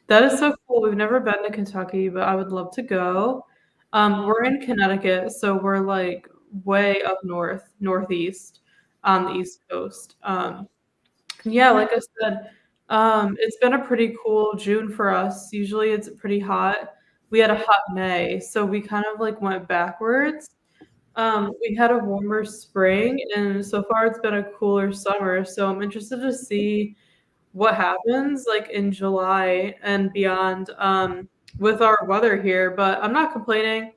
That is so cool. We've never been to Kentucky, but I would love to go. We're in Connecticut, so we're like way up north, northeast on the East Coast. Yeah, like I said, it's been a pretty cool June for us. Usually it's pretty hot. We had a hot May, so we kind of like went backwards. We had a warmer spring, and so far it's been a cooler summer. So I'm interested to see what happens like in July and beyond with our weather here, but I'm not complaining.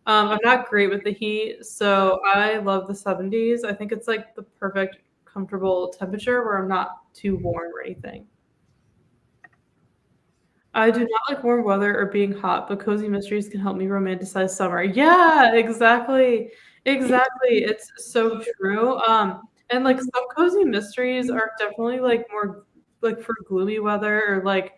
I'm not great with the heat, so I love the 70s. I think it's like the perfect comfortable temperature where I'm not too warm or anything. I do not like warm weather or being hot, but cozy mysteries can help me romanticize summer. Yeah, exactly. Exactly. It's so true. And like some cozy mysteries are definitely like more like for gloomy weather or like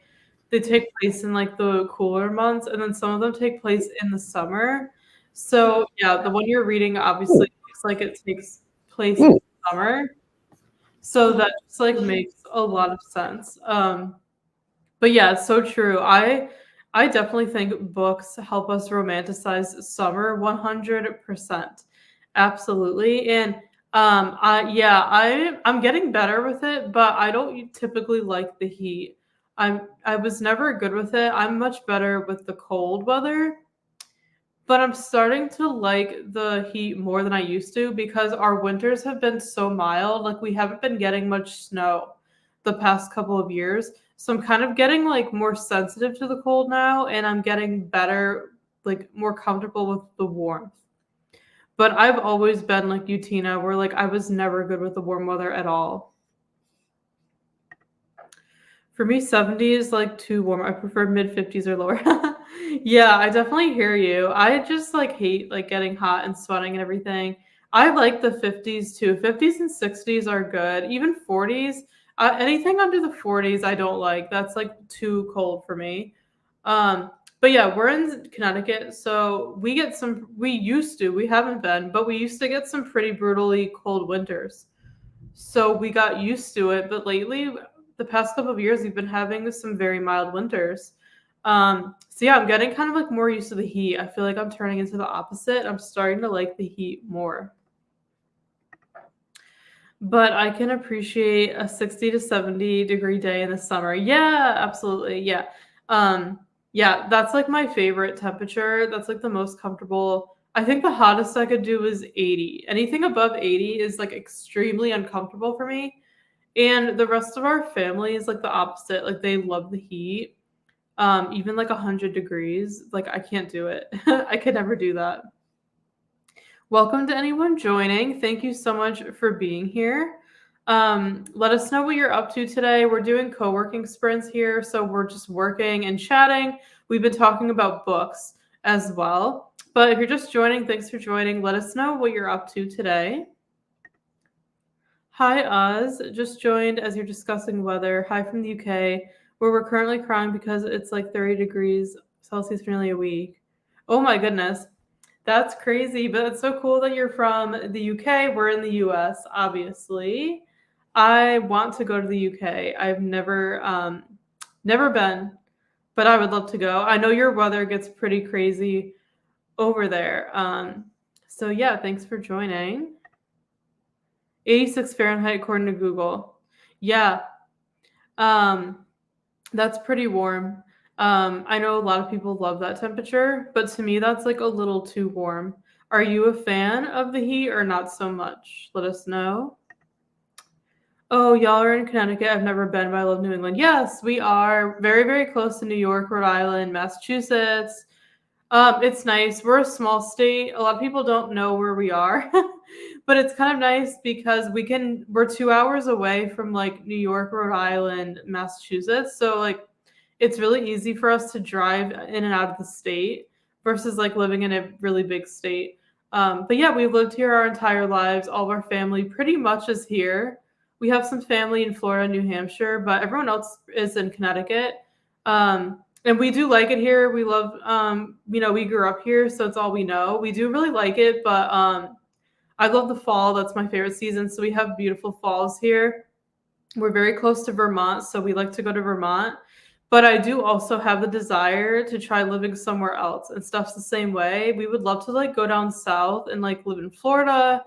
they take place in like the cooler months and then some of them take place in the summer. So yeah, the one you're reading obviously looks like it takes place in summer. So that just like makes a lot of sense. But yeah, it's so true. I definitely think books help us romanticize summer 100%. Absolutely. And I'm getting better with it, but I don't typically like the heat. I was never good with it. I'm much better with the cold weather. But I'm starting to like the heat more than I used to because our winters have been so mild. Like we haven't been getting much snow the past couple of years. So I'm kind of getting like more sensitive to the cold now and I'm getting better, like more comfortable with the warmth. But I've always been like you, Tina, where like I was never good with the warm weather at all. For me, 70 is like too warm. I prefer mid 50s or lower. Yeah, I definitely hear you. I just like hate like getting hot and sweating and everything. I like the 50s too. 50s and 60s are good. Even 40s. Anything under the 40s, I don't like. That's like too cold for me. Um, but yeah, we're in Connecticut, so we get some. We used to. We haven't been, but we used to get some pretty brutally cold winters. So we got used to it, but lately, the past couple of years, we've been having some very mild winters. So yeah, I'm getting kind of like more used to the heat. I feel like I'm turning into the opposite. I'm starting to like the heat more. But I can appreciate a 60 to 70-degree day in the summer. Yeah, absolutely. Yeah. Um, yeah, that's like my favorite temperature. That's like the most comfortable. I think the hottest I could do is 80. Anything above 80 is like extremely uncomfortable for me. And the rest of our family is like the opposite. Like they love the heat. Even like 100 degrees. Like I can't do it. I could never do that. Welcome to anyone joining. Thank you so much for being here. Let us know what you're up to today. We're doing co-working sprints here, so we're just working and chatting. We've been talking about books as well. But if you're just joining, thanks for joining. Let us know what you're up to today. Hi, Oz. Just joined as you're discussing weather. Hi from the UK, where we're currently crying because it's like 30 degrees Celsius for nearly a week. Oh my goodness. That's crazy, but it's so cool that you're from the UK. We're in the US, obviously. I want to go to the UK. I've never been, but I would love to go. I know your weather gets pretty crazy over there. So yeah, thanks for joining. 86 Fahrenheit according to Google. Yeah, um, that's pretty warm. I know a lot of people love that temperature, but to me, that's like a little too warm. Are you a fan of the heat or not so much? Let us know. Oh, y'all are in Connecticut. I've never been, but I love New England. Yes, we are very, very close to New York, Rhode Island, Massachusetts. It's nice. We're a small state. A lot of people don't know where we are, but it's kind of nice because we're 2 hours away from like New York, Rhode Island, Massachusetts. So like it's really easy for us to drive in and out of the state versus like living in a really big state. But yeah, we've lived here our entire lives. All of our family pretty much is here. We have some family in Florida, New Hampshire, but everyone else is in Connecticut. And we do like it here. We love, we grew up here, so it's all we know. We do really like it, but I love the fall. That's my favorite season. So we have beautiful falls here. We're very close to Vermont, so we like to go to Vermont. But I do also have the desire to try living somewhere else. And stuff's the same way. We would love to like go down south and like live in Florida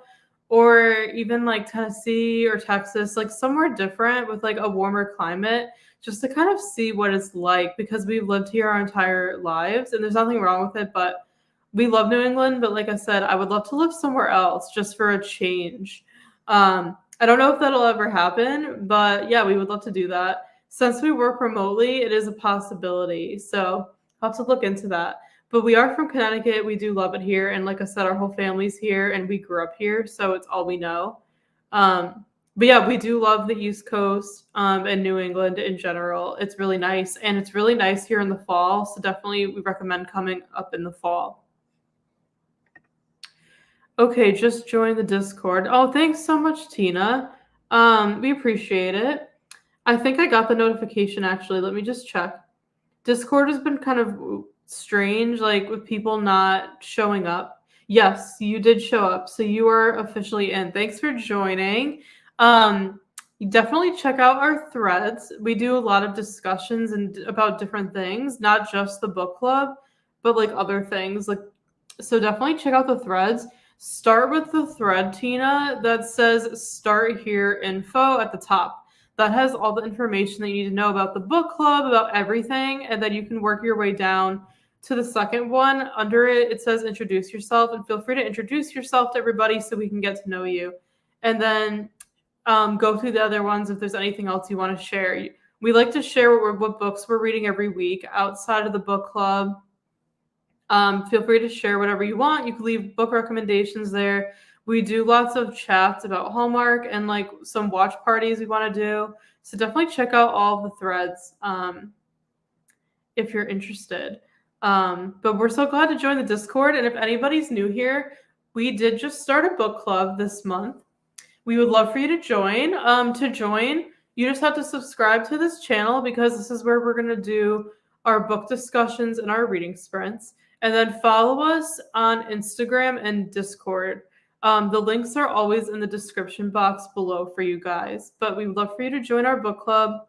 or even like Tennessee or Texas, like somewhere different with like a warmer climate, just to kind of see what it's like because we've lived here our entire lives and there's nothing wrong with it, but we love New England. But like I said, I would love to live somewhere else just for a change. I don't know if that'll ever happen, but yeah, we would love to do that. Since we work remotely, it is a possibility. So I'll have to look into that. But we are from Connecticut. We do love it here. And like I said, our whole family's here and we grew up here. So it's all we know. But yeah, we do love the East Coast and New England in general. It's really nice. And it's really nice here in the fall. So definitely we recommend coming up in the fall. Okay, just join the Discord. Oh, thanks so much, Tina. We appreciate it. I think I got the notification actually. Let me just check. Discord has been kind of strange, like with people not showing up. Yes, you did show up, so you are officially in. Thanks for joining. You definitely check out our threads. We do a lot of discussions and about different things, not just the book club, but like other things. Like, so definitely check out the threads. Start with the thread, Tina, that says "Start Here" info at the top. That has all the information that you need to know about the book club, about everything, and then you can work your way down to the second one. Under it, it says introduce yourself, and feel free to introduce yourself to everybody so we can get to know you. And then go through the other ones if there's anything else you want to share. We like to share what books we're reading every week outside of the book club. Feel free to share whatever you want. You can leave book recommendations there. We do lots of chats about Hallmark and like some watch parties we want to do. So definitely check out all the threads if you're interested. But we're so glad to join the Discord. And if anybody's new here, we did just start a book club this month. We would love for you to join. To join, you just have to subscribe to this channel because this is where we're going to do our book discussions and our reading sprints. And then follow us on Instagram and Discord. The links are always in the description box below for you guys. But we would love for you to join our book club.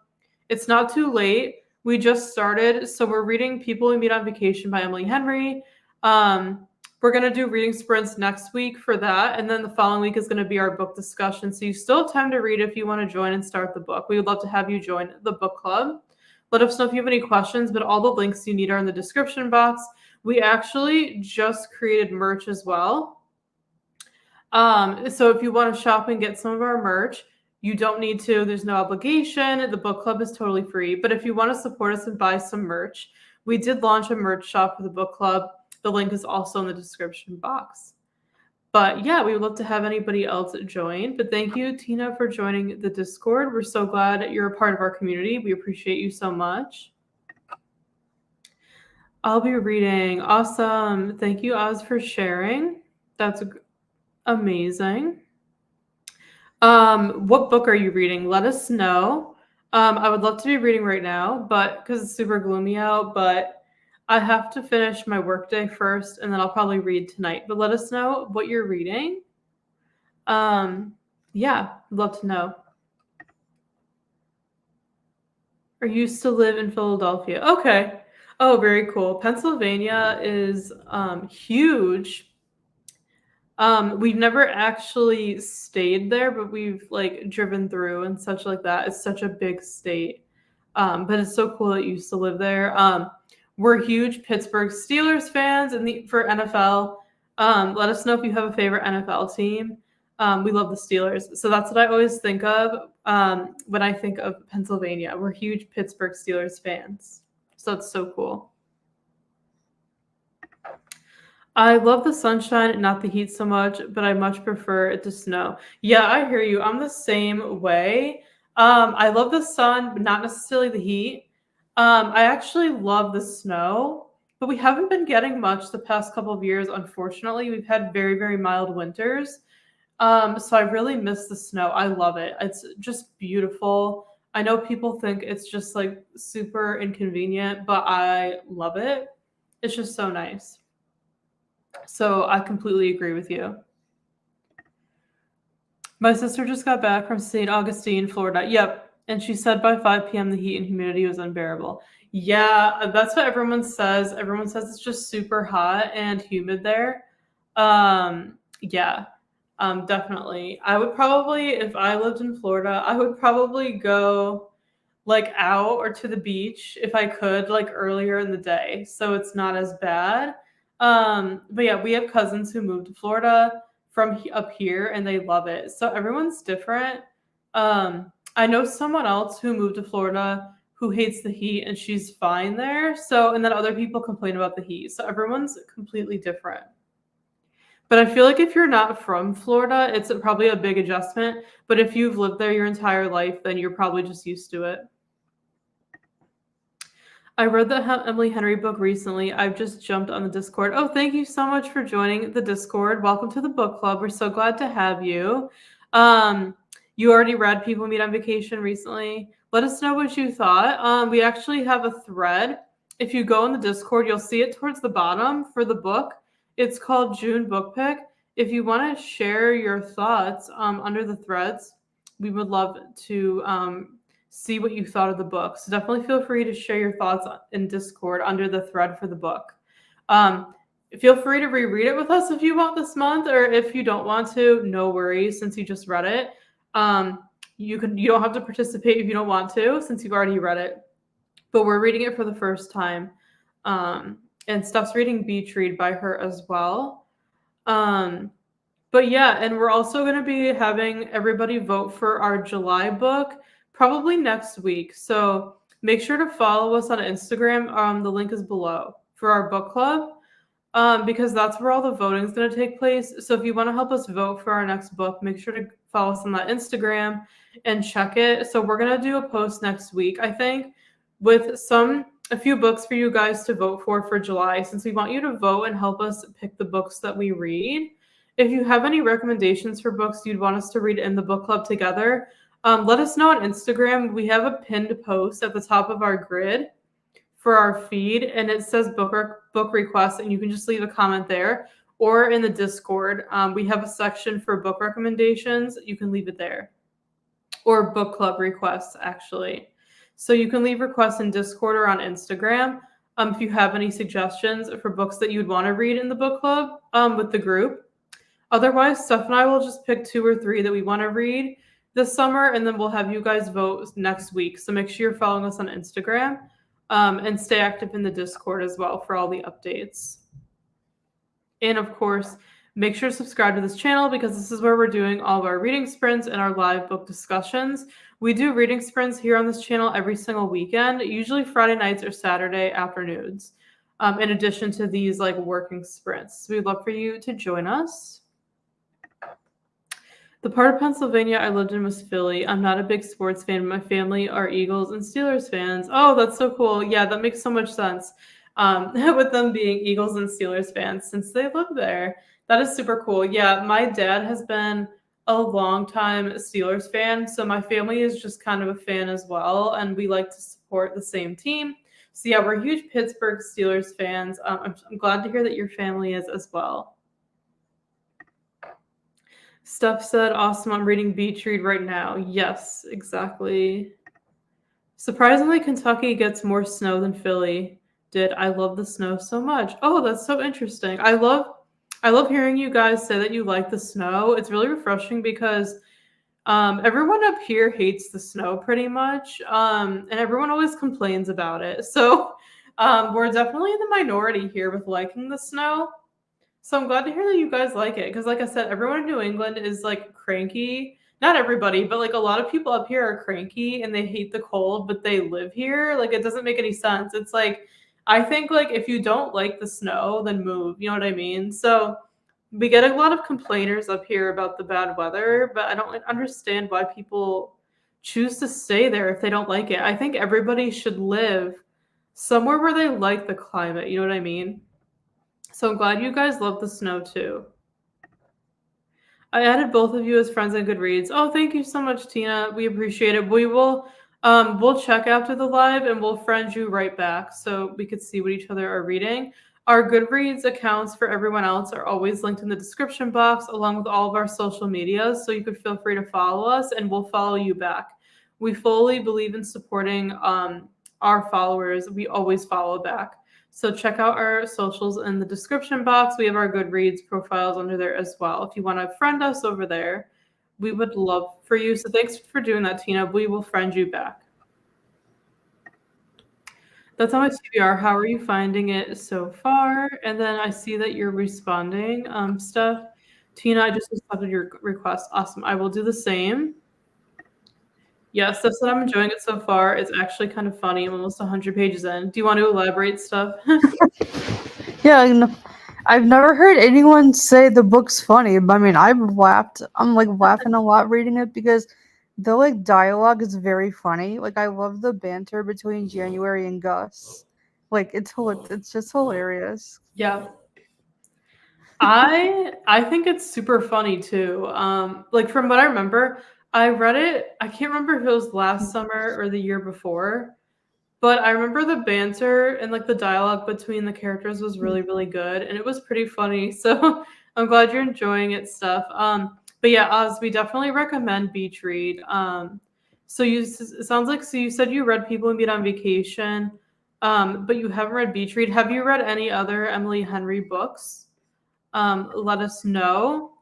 It's not too late. We just started. So we're reading People We Meet on Vacation by Emily Henry. We're going to do reading sprints next week for that. And then the following week is going to be our book discussion. So you still have time to read if you want to join and start the book. We would love to have you join the book club. Let us know if you have any questions, but all the links you need are in the description box. We actually just created merch as well. So if you want to shop and get some of our merch, you don't need to. There's no obligation. The book club is totally free. But if you want to support us and buy some merch, we did launch a merch shop for the book club. The link is also in the description box. But yeah, we would love to have anybody else join. But thank you, Tina, for joining the Discord. We're so glad you're a part of our community. We appreciate you so much. I'll be reading. Awesome. Thank you, Oz, for sharing. That's amazing. What book are you reading? Let us know. I would love to be reading right now, but because it's super gloomy out, but I have to finish my workday first, and then I'll probably read tonight. But let us know what you're reading. Yeah, love to know. Or used to live in Philadelphia. Okay. Oh, very cool. Pennsylvania is huge. We've never actually stayed there, but we've like driven through and such like that. It's such a big state. But it's so cool that you used to live there. We're huge Pittsburgh Steelers fans for NFL. Let us know if you have a favorite NFL team. We love the Steelers. So that's what I always think of when I think of Pennsylvania. We're huge Pittsburgh Steelers fans. So that's so cool. I love the sunshine, not the heat so much, but I much prefer it to snow. Yeah, I hear you. I'm the same way. I love the sun, but not necessarily the heat. I actually love the snow, but we haven't been getting much the past couple of years, unfortunately. We've had very, very mild winters. So I really miss the snow. I love it. It's just beautiful. I know people think it's just like super inconvenient, but I love it. It's just so nice. So I completely agree with you. My sister just got back from St. Augustine, Florida. Yep. And she said by 5 p.m. the heat and humidity was unbearable. Yeah, that's what everyone says. Everyone says it's just super hot and humid there. Yeah, definitely. I would probably, if I lived in Florida, I would probably go like out or to the beach if I could, like earlier in the day, so it's not as bad. But yeah, we have cousins who moved to Florida from up here and they love it. So everyone's different. I know someone else who moved to Florida who hates the heat and she's fine there. So, and then other people complain about the heat. So everyone's completely different. But I feel like if you're not from Florida, it's probably a big adjustment. But if you've lived there your entire life, then you're probably just used to it. I read the Emily Henry book recently. I've just jumped on the Discord. Oh, thank you so much for joining the Discord. Welcome to the book club. We're so glad to have you. You already read People Meet on Vacation recently. Let us know what you thought. We actually have a thread. If you go in the Discord, you'll see it towards the bottom for the book. It's called June Book Pick. If you want to share your thoughts under the threads, we would love to see what you thought of the book. So definitely feel free to share your thoughts in Discord under the thread for the book. Feel free to reread it with us if you want this month, or if you don't want to, no worries, since you just read it. You don't have to participate if you don't want to, since you've already read it. But we're reading it for the first time. And Steph's reading Beach Read by her as well. But yeah, and we're also going to be having everybody vote for our July book probably next week. So make sure to follow us on Instagram. The link is below for our book club, because that's where all the voting is going to take place. So if you want to help us vote for our next book, make sure to follow us on that Instagram and check it. So we're going to do a post next week, I think, with a few books for you guys to vote for July, since we want you to vote and help us pick the books that we read. If you have any recommendations for books you'd want us to read in the book club together, let us know on Instagram. We have a pinned post at the top of our grid for our feed, and it says book requests, and you can just leave a comment there. Or in the Discord, we have a section for book recommendations. You can leave it there. Or book club requests, actually. So you can leave requests in Discord or on Instagram if you have any suggestions for books that you'd want to read in the book club with the group. Otherwise, Steph and I will just pick 2 or 3 that we want to read this summer, and then we'll have you guys vote next week. So make sure you're following us on Instagram and stay active in the Discord as well for all the updates. And of course, make sure to subscribe to this channel, because this is where we're doing all of our reading sprints and our live book discussions. We do reading sprints here on this channel every single weekend, usually Friday nights or Saturday afternoons, in addition to these working sprints. So we'd love for you to join us. The part of Pennsylvania I lived in was Philly. I'm not a big sports fan, but my family are Eagles and Steelers fans. Oh, that's so cool. Yeah, that makes so much sense. With them being Eagles and Steelers fans since they live there. That is super cool. Yeah, my dad has been a longtime Steelers fan, so my family is just kind of a fan as well, and we like to support the same team. So yeah, we're huge Pittsburgh Steelers fans. I'm glad to hear that your family is as well. Steph said, awesome, I'm reading Beach Read right now. Yes, exactly. Surprisingly, Kentucky gets more snow than Philly did. I love the snow so much. Oh, that's so interesting. I love hearing you guys say that you like the snow. It's really refreshing, because everyone up here hates the snow pretty much, and everyone always complains about it. So we're definitely in the minority here with liking the snow. So I'm glad to hear that you guys like it, because like I said, everyone in New England is cranky. Not everybody, but a lot of people up here are cranky and they hate the cold, but they live here. It doesn't make any sense. It's I think if you don't like the snow, then move. You know what I mean? So we get a lot of complainers up here about the bad weather, but I don't understand why people choose to stay there if they don't like it. I think everybody should live somewhere where they like the climate. You know what I mean? So I'm glad you guys love the snow too. I added both of you as friends on Goodreads. Oh, thank you so much, Tina. We appreciate it. We will we'll check after the live and we'll friend you right back so we could see what each other are reading. Our Goodreads accounts for everyone else are always linked in the description box, along with all of our social medias, so you could feel free to follow us and we'll follow you back. We fully believe in supporting our followers. We always follow back. So check out our socials in the description box. We have our Goodreads profiles under there as well. If you want to friend us over there, we would love for you. So thanks for doing that, Tina. We will friend you back. That's on my TBR. How are you finding it so far? And then I see that you're responding. Steph, Tina, I just accepted your request. Awesome. I will do the same. Yes, Steph said I'm enjoying it so far. It's actually kind of funny. I'm almost 100 pages in. Do you want to elaborate, Steph?
Yeah, I've never heard anyone say the book's funny, but I mean, I've laughed. I'm laughing a lot reading it, because the dialogue is very funny. I love the banter between January and Gus. Like it's just hilarious.
Yeah. I think it's super funny too. Like from what I remember, I read it. I can't remember if it was last summer or the year before, but I remember the banter and like the dialogue between the characters was really, really good, and it was pretty funny. So I'm glad you're enjoying it, Steph. But yeah, Oz, we definitely recommend Beach Read. So it sounds like so you said you read People We Meet on Vacation, but you haven't read Beach Read. Have you read any other Emily Henry books? Let us know.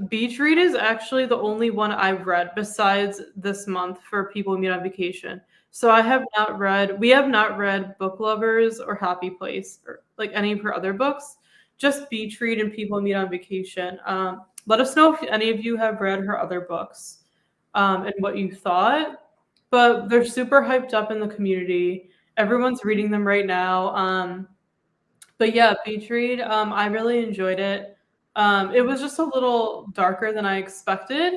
Beach Read is actually the only one I've read besides this month for People We Meet on Vacation. So we have not read Book Lovers or Happy Place or like any of her other books, just Beach Read and People We Meet on Vacation. Let us know if any of you have read her other books and what you thought. But they're super hyped up in the community. Everyone's reading them right now. But yeah, Beach Read, I really enjoyed it. It was just a little darker than I expected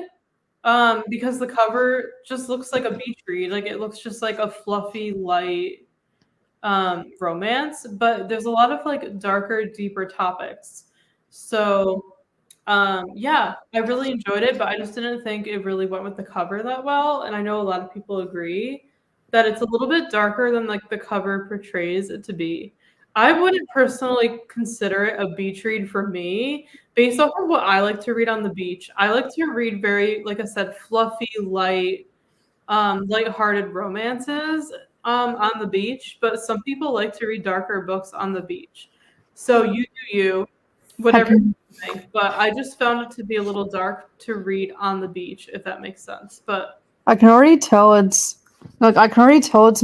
because the cover just looks like a beach read. Like it looks just like a fluffy, light romance, but there's a lot of like darker, deeper topics. So yeah, I really enjoyed it, but I just didn't think it really went with the cover that well. And I know a lot of people agree that it's a little bit darker than like the cover portrays it to be. I wouldn't personally consider it a beach read for me, based off of what I like to read on the beach. I like to read very, like I said, fluffy, light-hearted romances on the beach, but some people like to read darker books on the beach. So you do you,
I
whatever
can
you think. But I just found it to be a little dark to read on the beach, if that makes sense. But
I can already tell it's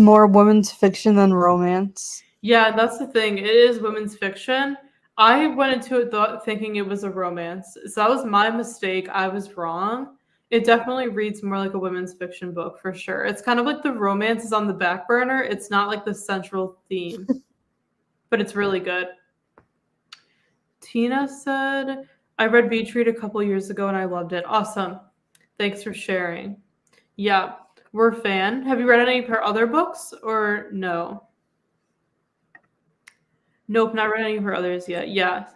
more women's fiction than romance.
yeah, that's the thing. It is women's fiction. I went into it thinking it was a romance. So that was my mistake. I was wrong. It definitely reads more like a women's fiction book for sure. It's kind of like the romance is on the back burner. It's not like the central theme, but it's really good. Tina said, I read Beach Read a couple years ago and I loved it. Awesome. Thanks for sharing. Yeah, we're a fan. Have you read any of her other books or no? Nope, not read any of her others yet. Yeah.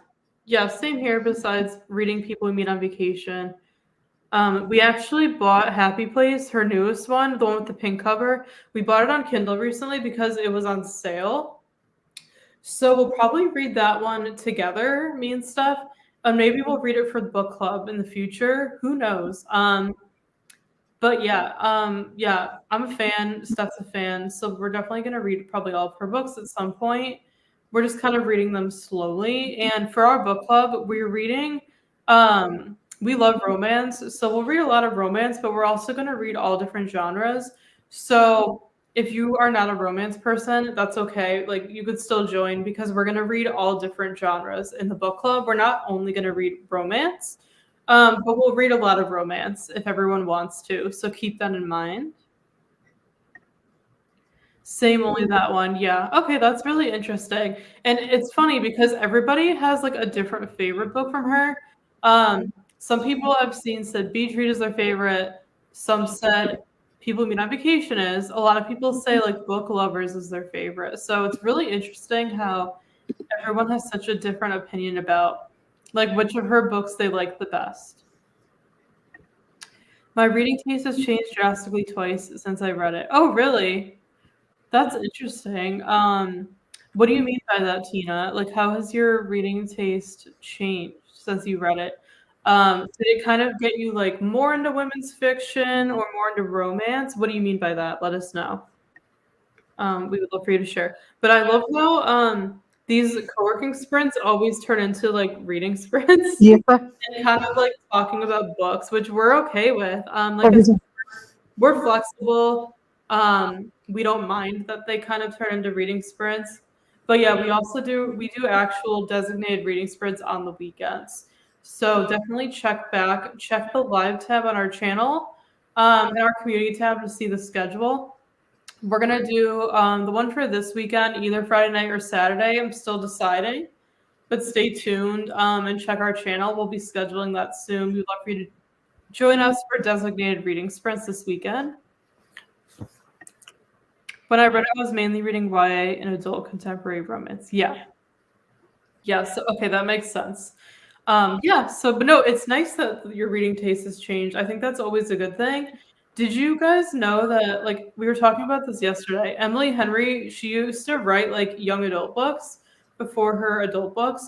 Yeah, same here, besides reading People We Meet on Vacation. We actually bought Happy Place, her newest one, the one with the pink cover. We bought it on Kindle recently because it was on sale. So we'll probably read that one together, me and Steph. And maybe we'll read it for the book club in the future. Who knows? But yeah, I'm a fan. Steph's a fan. So we're definitely going to read probably all of her books at some point. We're just kind of reading them slowly. And for our book club, we're reading, we love romance. So we'll read a lot of romance, but we're also going to read all different genres. So if you are not a romance person, that's okay. Like you could still join because we're going to read all different genres in the book club. We're not only going to read romance. But we'll read a lot of romance if everyone wants to. So keep that in mind. Same, only that one. Yeah. Okay, that's really interesting. And it's funny because everybody has like a different favorite book from her. Some people I've seen said Beach Read is their favorite. Some said People Meet on Vacation is. A lot of people say like Book Lovers is their favorite. So it's really interesting how everyone has such a different opinion about like which of her books they like the best. My reading taste has changed drastically twice since I read it. Oh, really? That's interesting. What do you mean by that, Tina? Like, how has your reading taste changed since you read it? Did it kind of get you like more into women's fiction or more into romance? What do you mean by that? Let us know. We would love for you to share. But I love how these co-working sprints always turn into like reading sprints
Yeah.
and kind of like talking about books, which we're okay with. Like I
Every
said, we're flexible. We don't mind that they kind of turn into reading sprints. But yeah, we do actual designated reading sprints on the weekends. So definitely check the live tab on our channel, and our community tab to see the schedule. We're gonna do the one for this weekend, either Friday night or Saturday. I'm still deciding, but stay tuned and check our channel. We'll be scheduling that soon. We'd love for you to join us for designated reading sprints this weekend. But When I read it, I was mainly reading YA and adult contemporary romance. Yeah. Yeah, so okay, that makes sense. Yeah, so but no, it's nice that your reading taste has changed. I think that's always a good thing. Did you guys know that like we were talking about this yesterday? Emily Henry, she used to write like young adult books before her adult books.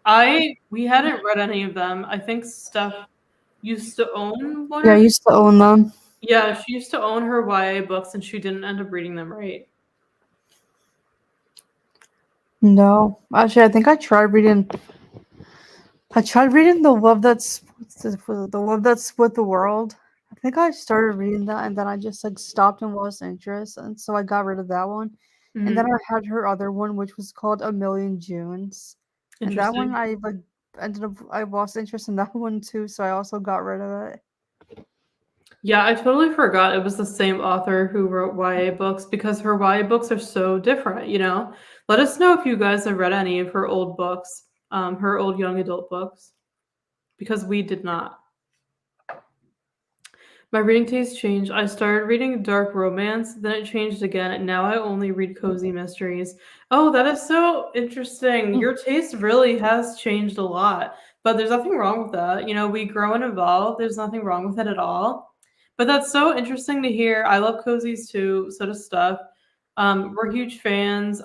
I we hadn't read any of them. I think Steph used to own one
Yeah, I
or
used to own them.
yeah, she used to own her YA books and she didn't end up reading them, right?
No, actually, I think I tried reading. I tried reading the love that split the world. I think I started reading that, and then I just like stopped and lost interest, and so I got rid of that one. And then
Mhm.
I had her other one, which was called A Million Junes, and that one
Interesting.
I like ended up I lost interest in that one too, so I also got rid of it.
Yeah, I totally forgot it was the same author who wrote YA books because her YA books are so different, you know? Let us know if you guys have read any of her old books, her old young adult books, because we did not. My reading taste changed. I started reading dark romance, then it changed again, and now I only read cozy mysteries. Oh, that is so interesting. Your taste really has changed a lot, but there's nothing wrong with that. You know, we grow and evolve. There's nothing wrong with it at all. But that's so interesting to hear. I love cozies too. So does Steph. We're huge fans.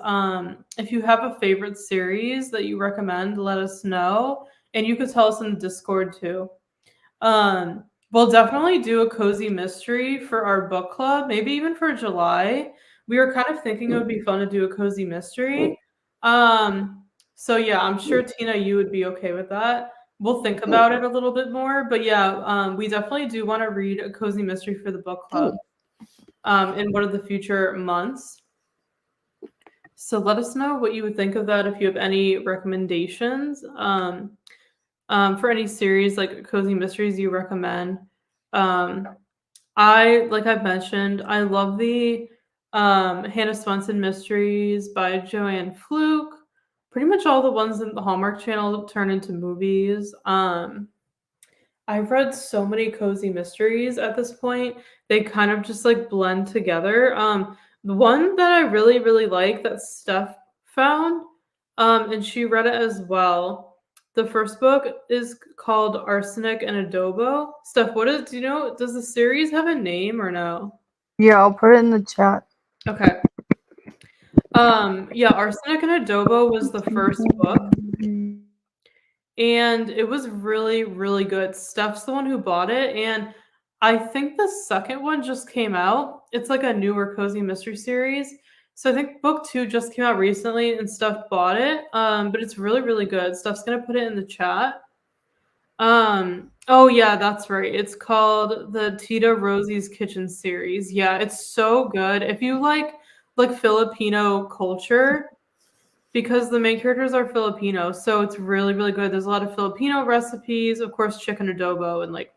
If you have a favorite series that you recommend, let us know, and you could tell us in the Discord too. We'll definitely do a cozy mystery for our book club, maybe even for July. We were kind of thinking it would be fun to do a cozy mystery. So yeah, I'm sure Tina, you would be okay with that. We'll think about it a little bit more, but yeah, we definitely do want to read a cozy mystery for the book club in one of the future months. So let us know what you would think of that if you have any recommendations. For any series like cozy mysteries you recommend. Um, I like I've mentioned, I love the Hannah Swenson mysteries by Joanne Fluke. Pretty much all the ones in the Hallmark Channel turn into movies. I've read so many cozy mysteries at this point. They kind of just like blend together. The one that I really, really like that Steph found, and she read it as well. The first book is called Arsenic and Adobo. Steph, do you know, does the series have a name or no?
Yeah, I'll put it in the chat.
Okay. Yeah, Arsenic and Adobo was the first book. And it was really, really good. Steph's the one who bought it, and I think the second one just came out. It's like a newer cozy mystery series. So I think book 2 just came out recently and Steph bought it. But it's really, really good. Steph's gonna put it in the chat. Oh yeah, that's right. It's called the Tita Rosie's Kitchen series. Yeah, it's so good. If you like Filipino culture, because the main characters are Filipino, so it's really, really good. There's a lot of Filipino recipes, of course, chicken adobo, and like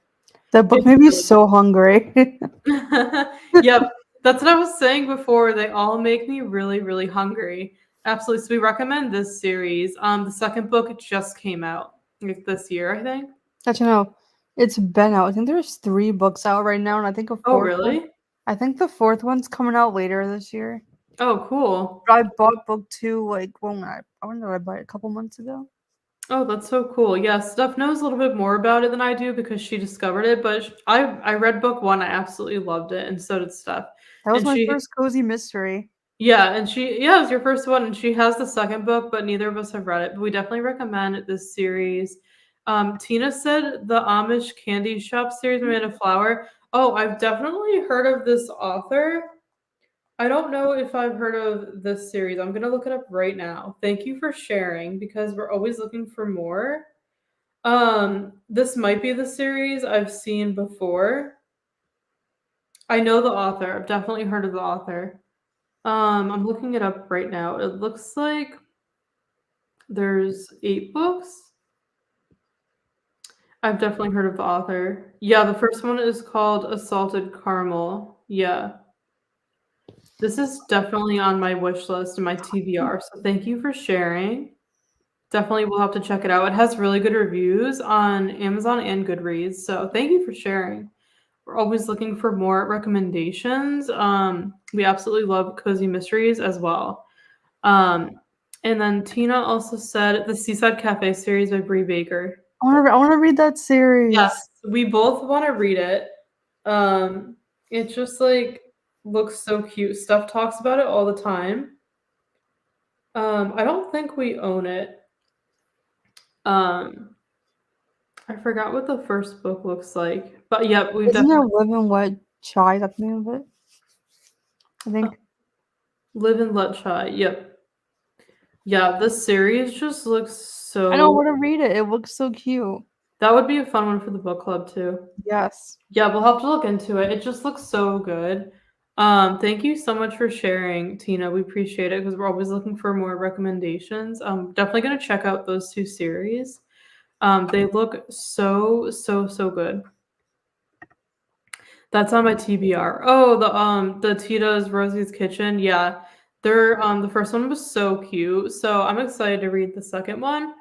That book
it's
made me
really
so hungry.
good. Yep, that's what I was saying before. They all make me really, really hungry. Absolutely. So we recommend this series. The second book just came out like this year, I think.
Actually, no, it's been out. I think there's 3 books out right now, and I think a
Oh,
fourth one.
really?
I think the fourth one's coming out later this year.
Oh, cool.
I bought book 2 like when did I buy it? A couple months ago.
Oh, that's so cool. Yeah, Steph knows a little bit more about it than I do because she discovered it. But I read book 1. I absolutely loved it, and so did Steph.
That was
And
my
she
first cozy mystery.
Yeah, it was your first one, and she has the second book, but neither of us have read it. But we definitely recommend this series. Tina said the Amish Candy Shop series by Amanda Flower. Oh, I've definitely heard of this author. I don't know if I've heard of this series. I'm gonna look it up right now. Thank you for sharing because we're always looking for more. This might be the series I've seen before. I know the author. I've definitely heard of the author. I'm looking it up right now. It looks like there's 8 books. I've definitely heard of the author. Yeah, the first one is called Assaulted Caramel. Yeah. This is definitely on my wish list and my TBR. So thank you for sharing. Definitely will have to check it out. It has really good reviews on Amazon and Goodreads. So thank you for sharing. We're always looking for more recommendations. We absolutely love cozy mysteries as well. And then Tina also said the Seaside Cafe series by Brie Baker.
I want to read that series.
Yes, we both want to read it. It just like looks so cute. Steph talks about it all the time. I don't think we own it. I forgot what the first book looks like, but yep, we've
Isn't
definitely
it Live and Let Chai? That's the name of it. I think.
Live and Let Chai. Yep. Yeah, this series just looks
I don't
so.
want to read it. It looks so cute.
That would be a fun one for the book club too.
Yes.
Yeah, we'll have to look into it. It just looks so good. Thank you so much for sharing, Tina. We appreciate it because we're always looking for more recommendations. Definitely gonna check out those two series. They look so good. That's on my TBR. Oh, the Tita's Rosie's Kitchen. Yeah. They're the first one was so cute. So I'm excited to read the second one.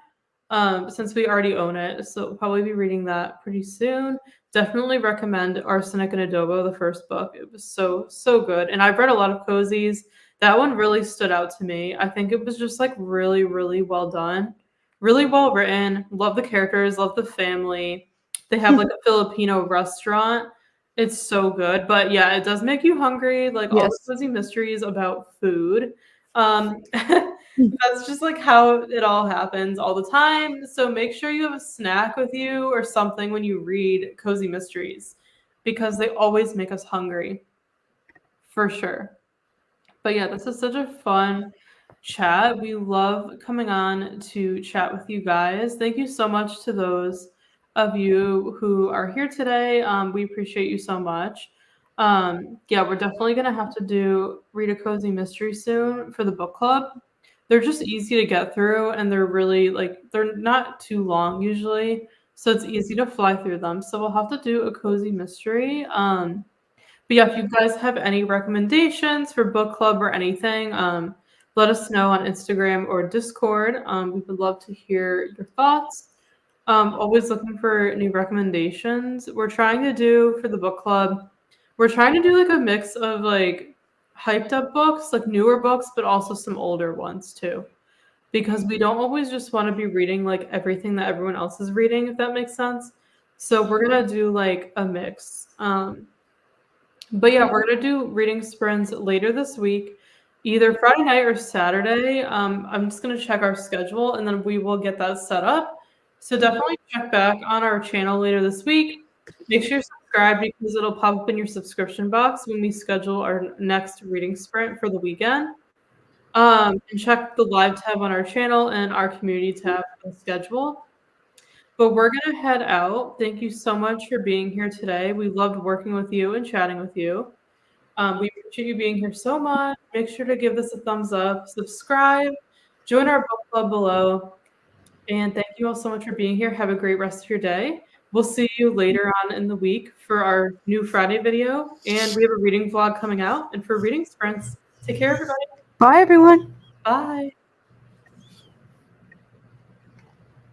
Since we already own it. So we'll probably be reading that pretty soon. Definitely recommend Arsenic and Adobo, the first book. It was so good. And I've read a lot of cozies. That one really stood out to me. I think it was just like really well done. Really well written. Love the characters, love the family. They have like a Filipino restaurant. It's so good. But yeah, it does make you hungry. Like all the
Yes.
cozy mysteries about food. That's just like how it all happens all the time. So make sure you have a snack with you or something when you read cozy mysteries because they always make us hungry. For sure. But yeah, this is such a fun chat. We love coming on to chat with you guys. Thank you so much to those of you who are here today. We appreciate you so much. Yeah, we're definitely gonna have to read a cozy mystery soon for the book club. They're just easy to get through and they're really like they're not too long usually. So it's easy to fly through them. So we'll have to do a cozy mystery. But yeah, if you guys have any recommendations for book club or anything, let us know on Instagram or Discord. We would love to hear your thoughts. Always looking for new recommendations. We're trying to do for the book club, we're trying to do like a mix of like hyped up books, like newer books, but also some older ones too. Because we don't always just want to be reading like everything that everyone else is reading, if that makes sense. So we're gonna do like a mix. But yeah, we're gonna do reading sprints later this week, either Friday night or Saturday. I'm just gonna check our schedule and then we will get that set up. So definitely check back on our channel later this week. Make sure you're subscribed because it'll pop up in your subscription box when we schedule our next reading sprint for the weekend. And check the live tab on our channel and our community tab for the schedule. But we're going to head out. Thank you so much for being here today. We loved working with you and chatting with you. We appreciate you being here so much. Make sure to give this a thumbs up, subscribe, join our book club below. And thank you all so much for being here. Have a great rest of your day. We'll see you later on in the week for our new Friday video. And we have a reading vlog coming out. And for reading sprints, take care, everybody.
Bye, everyone.
Bye.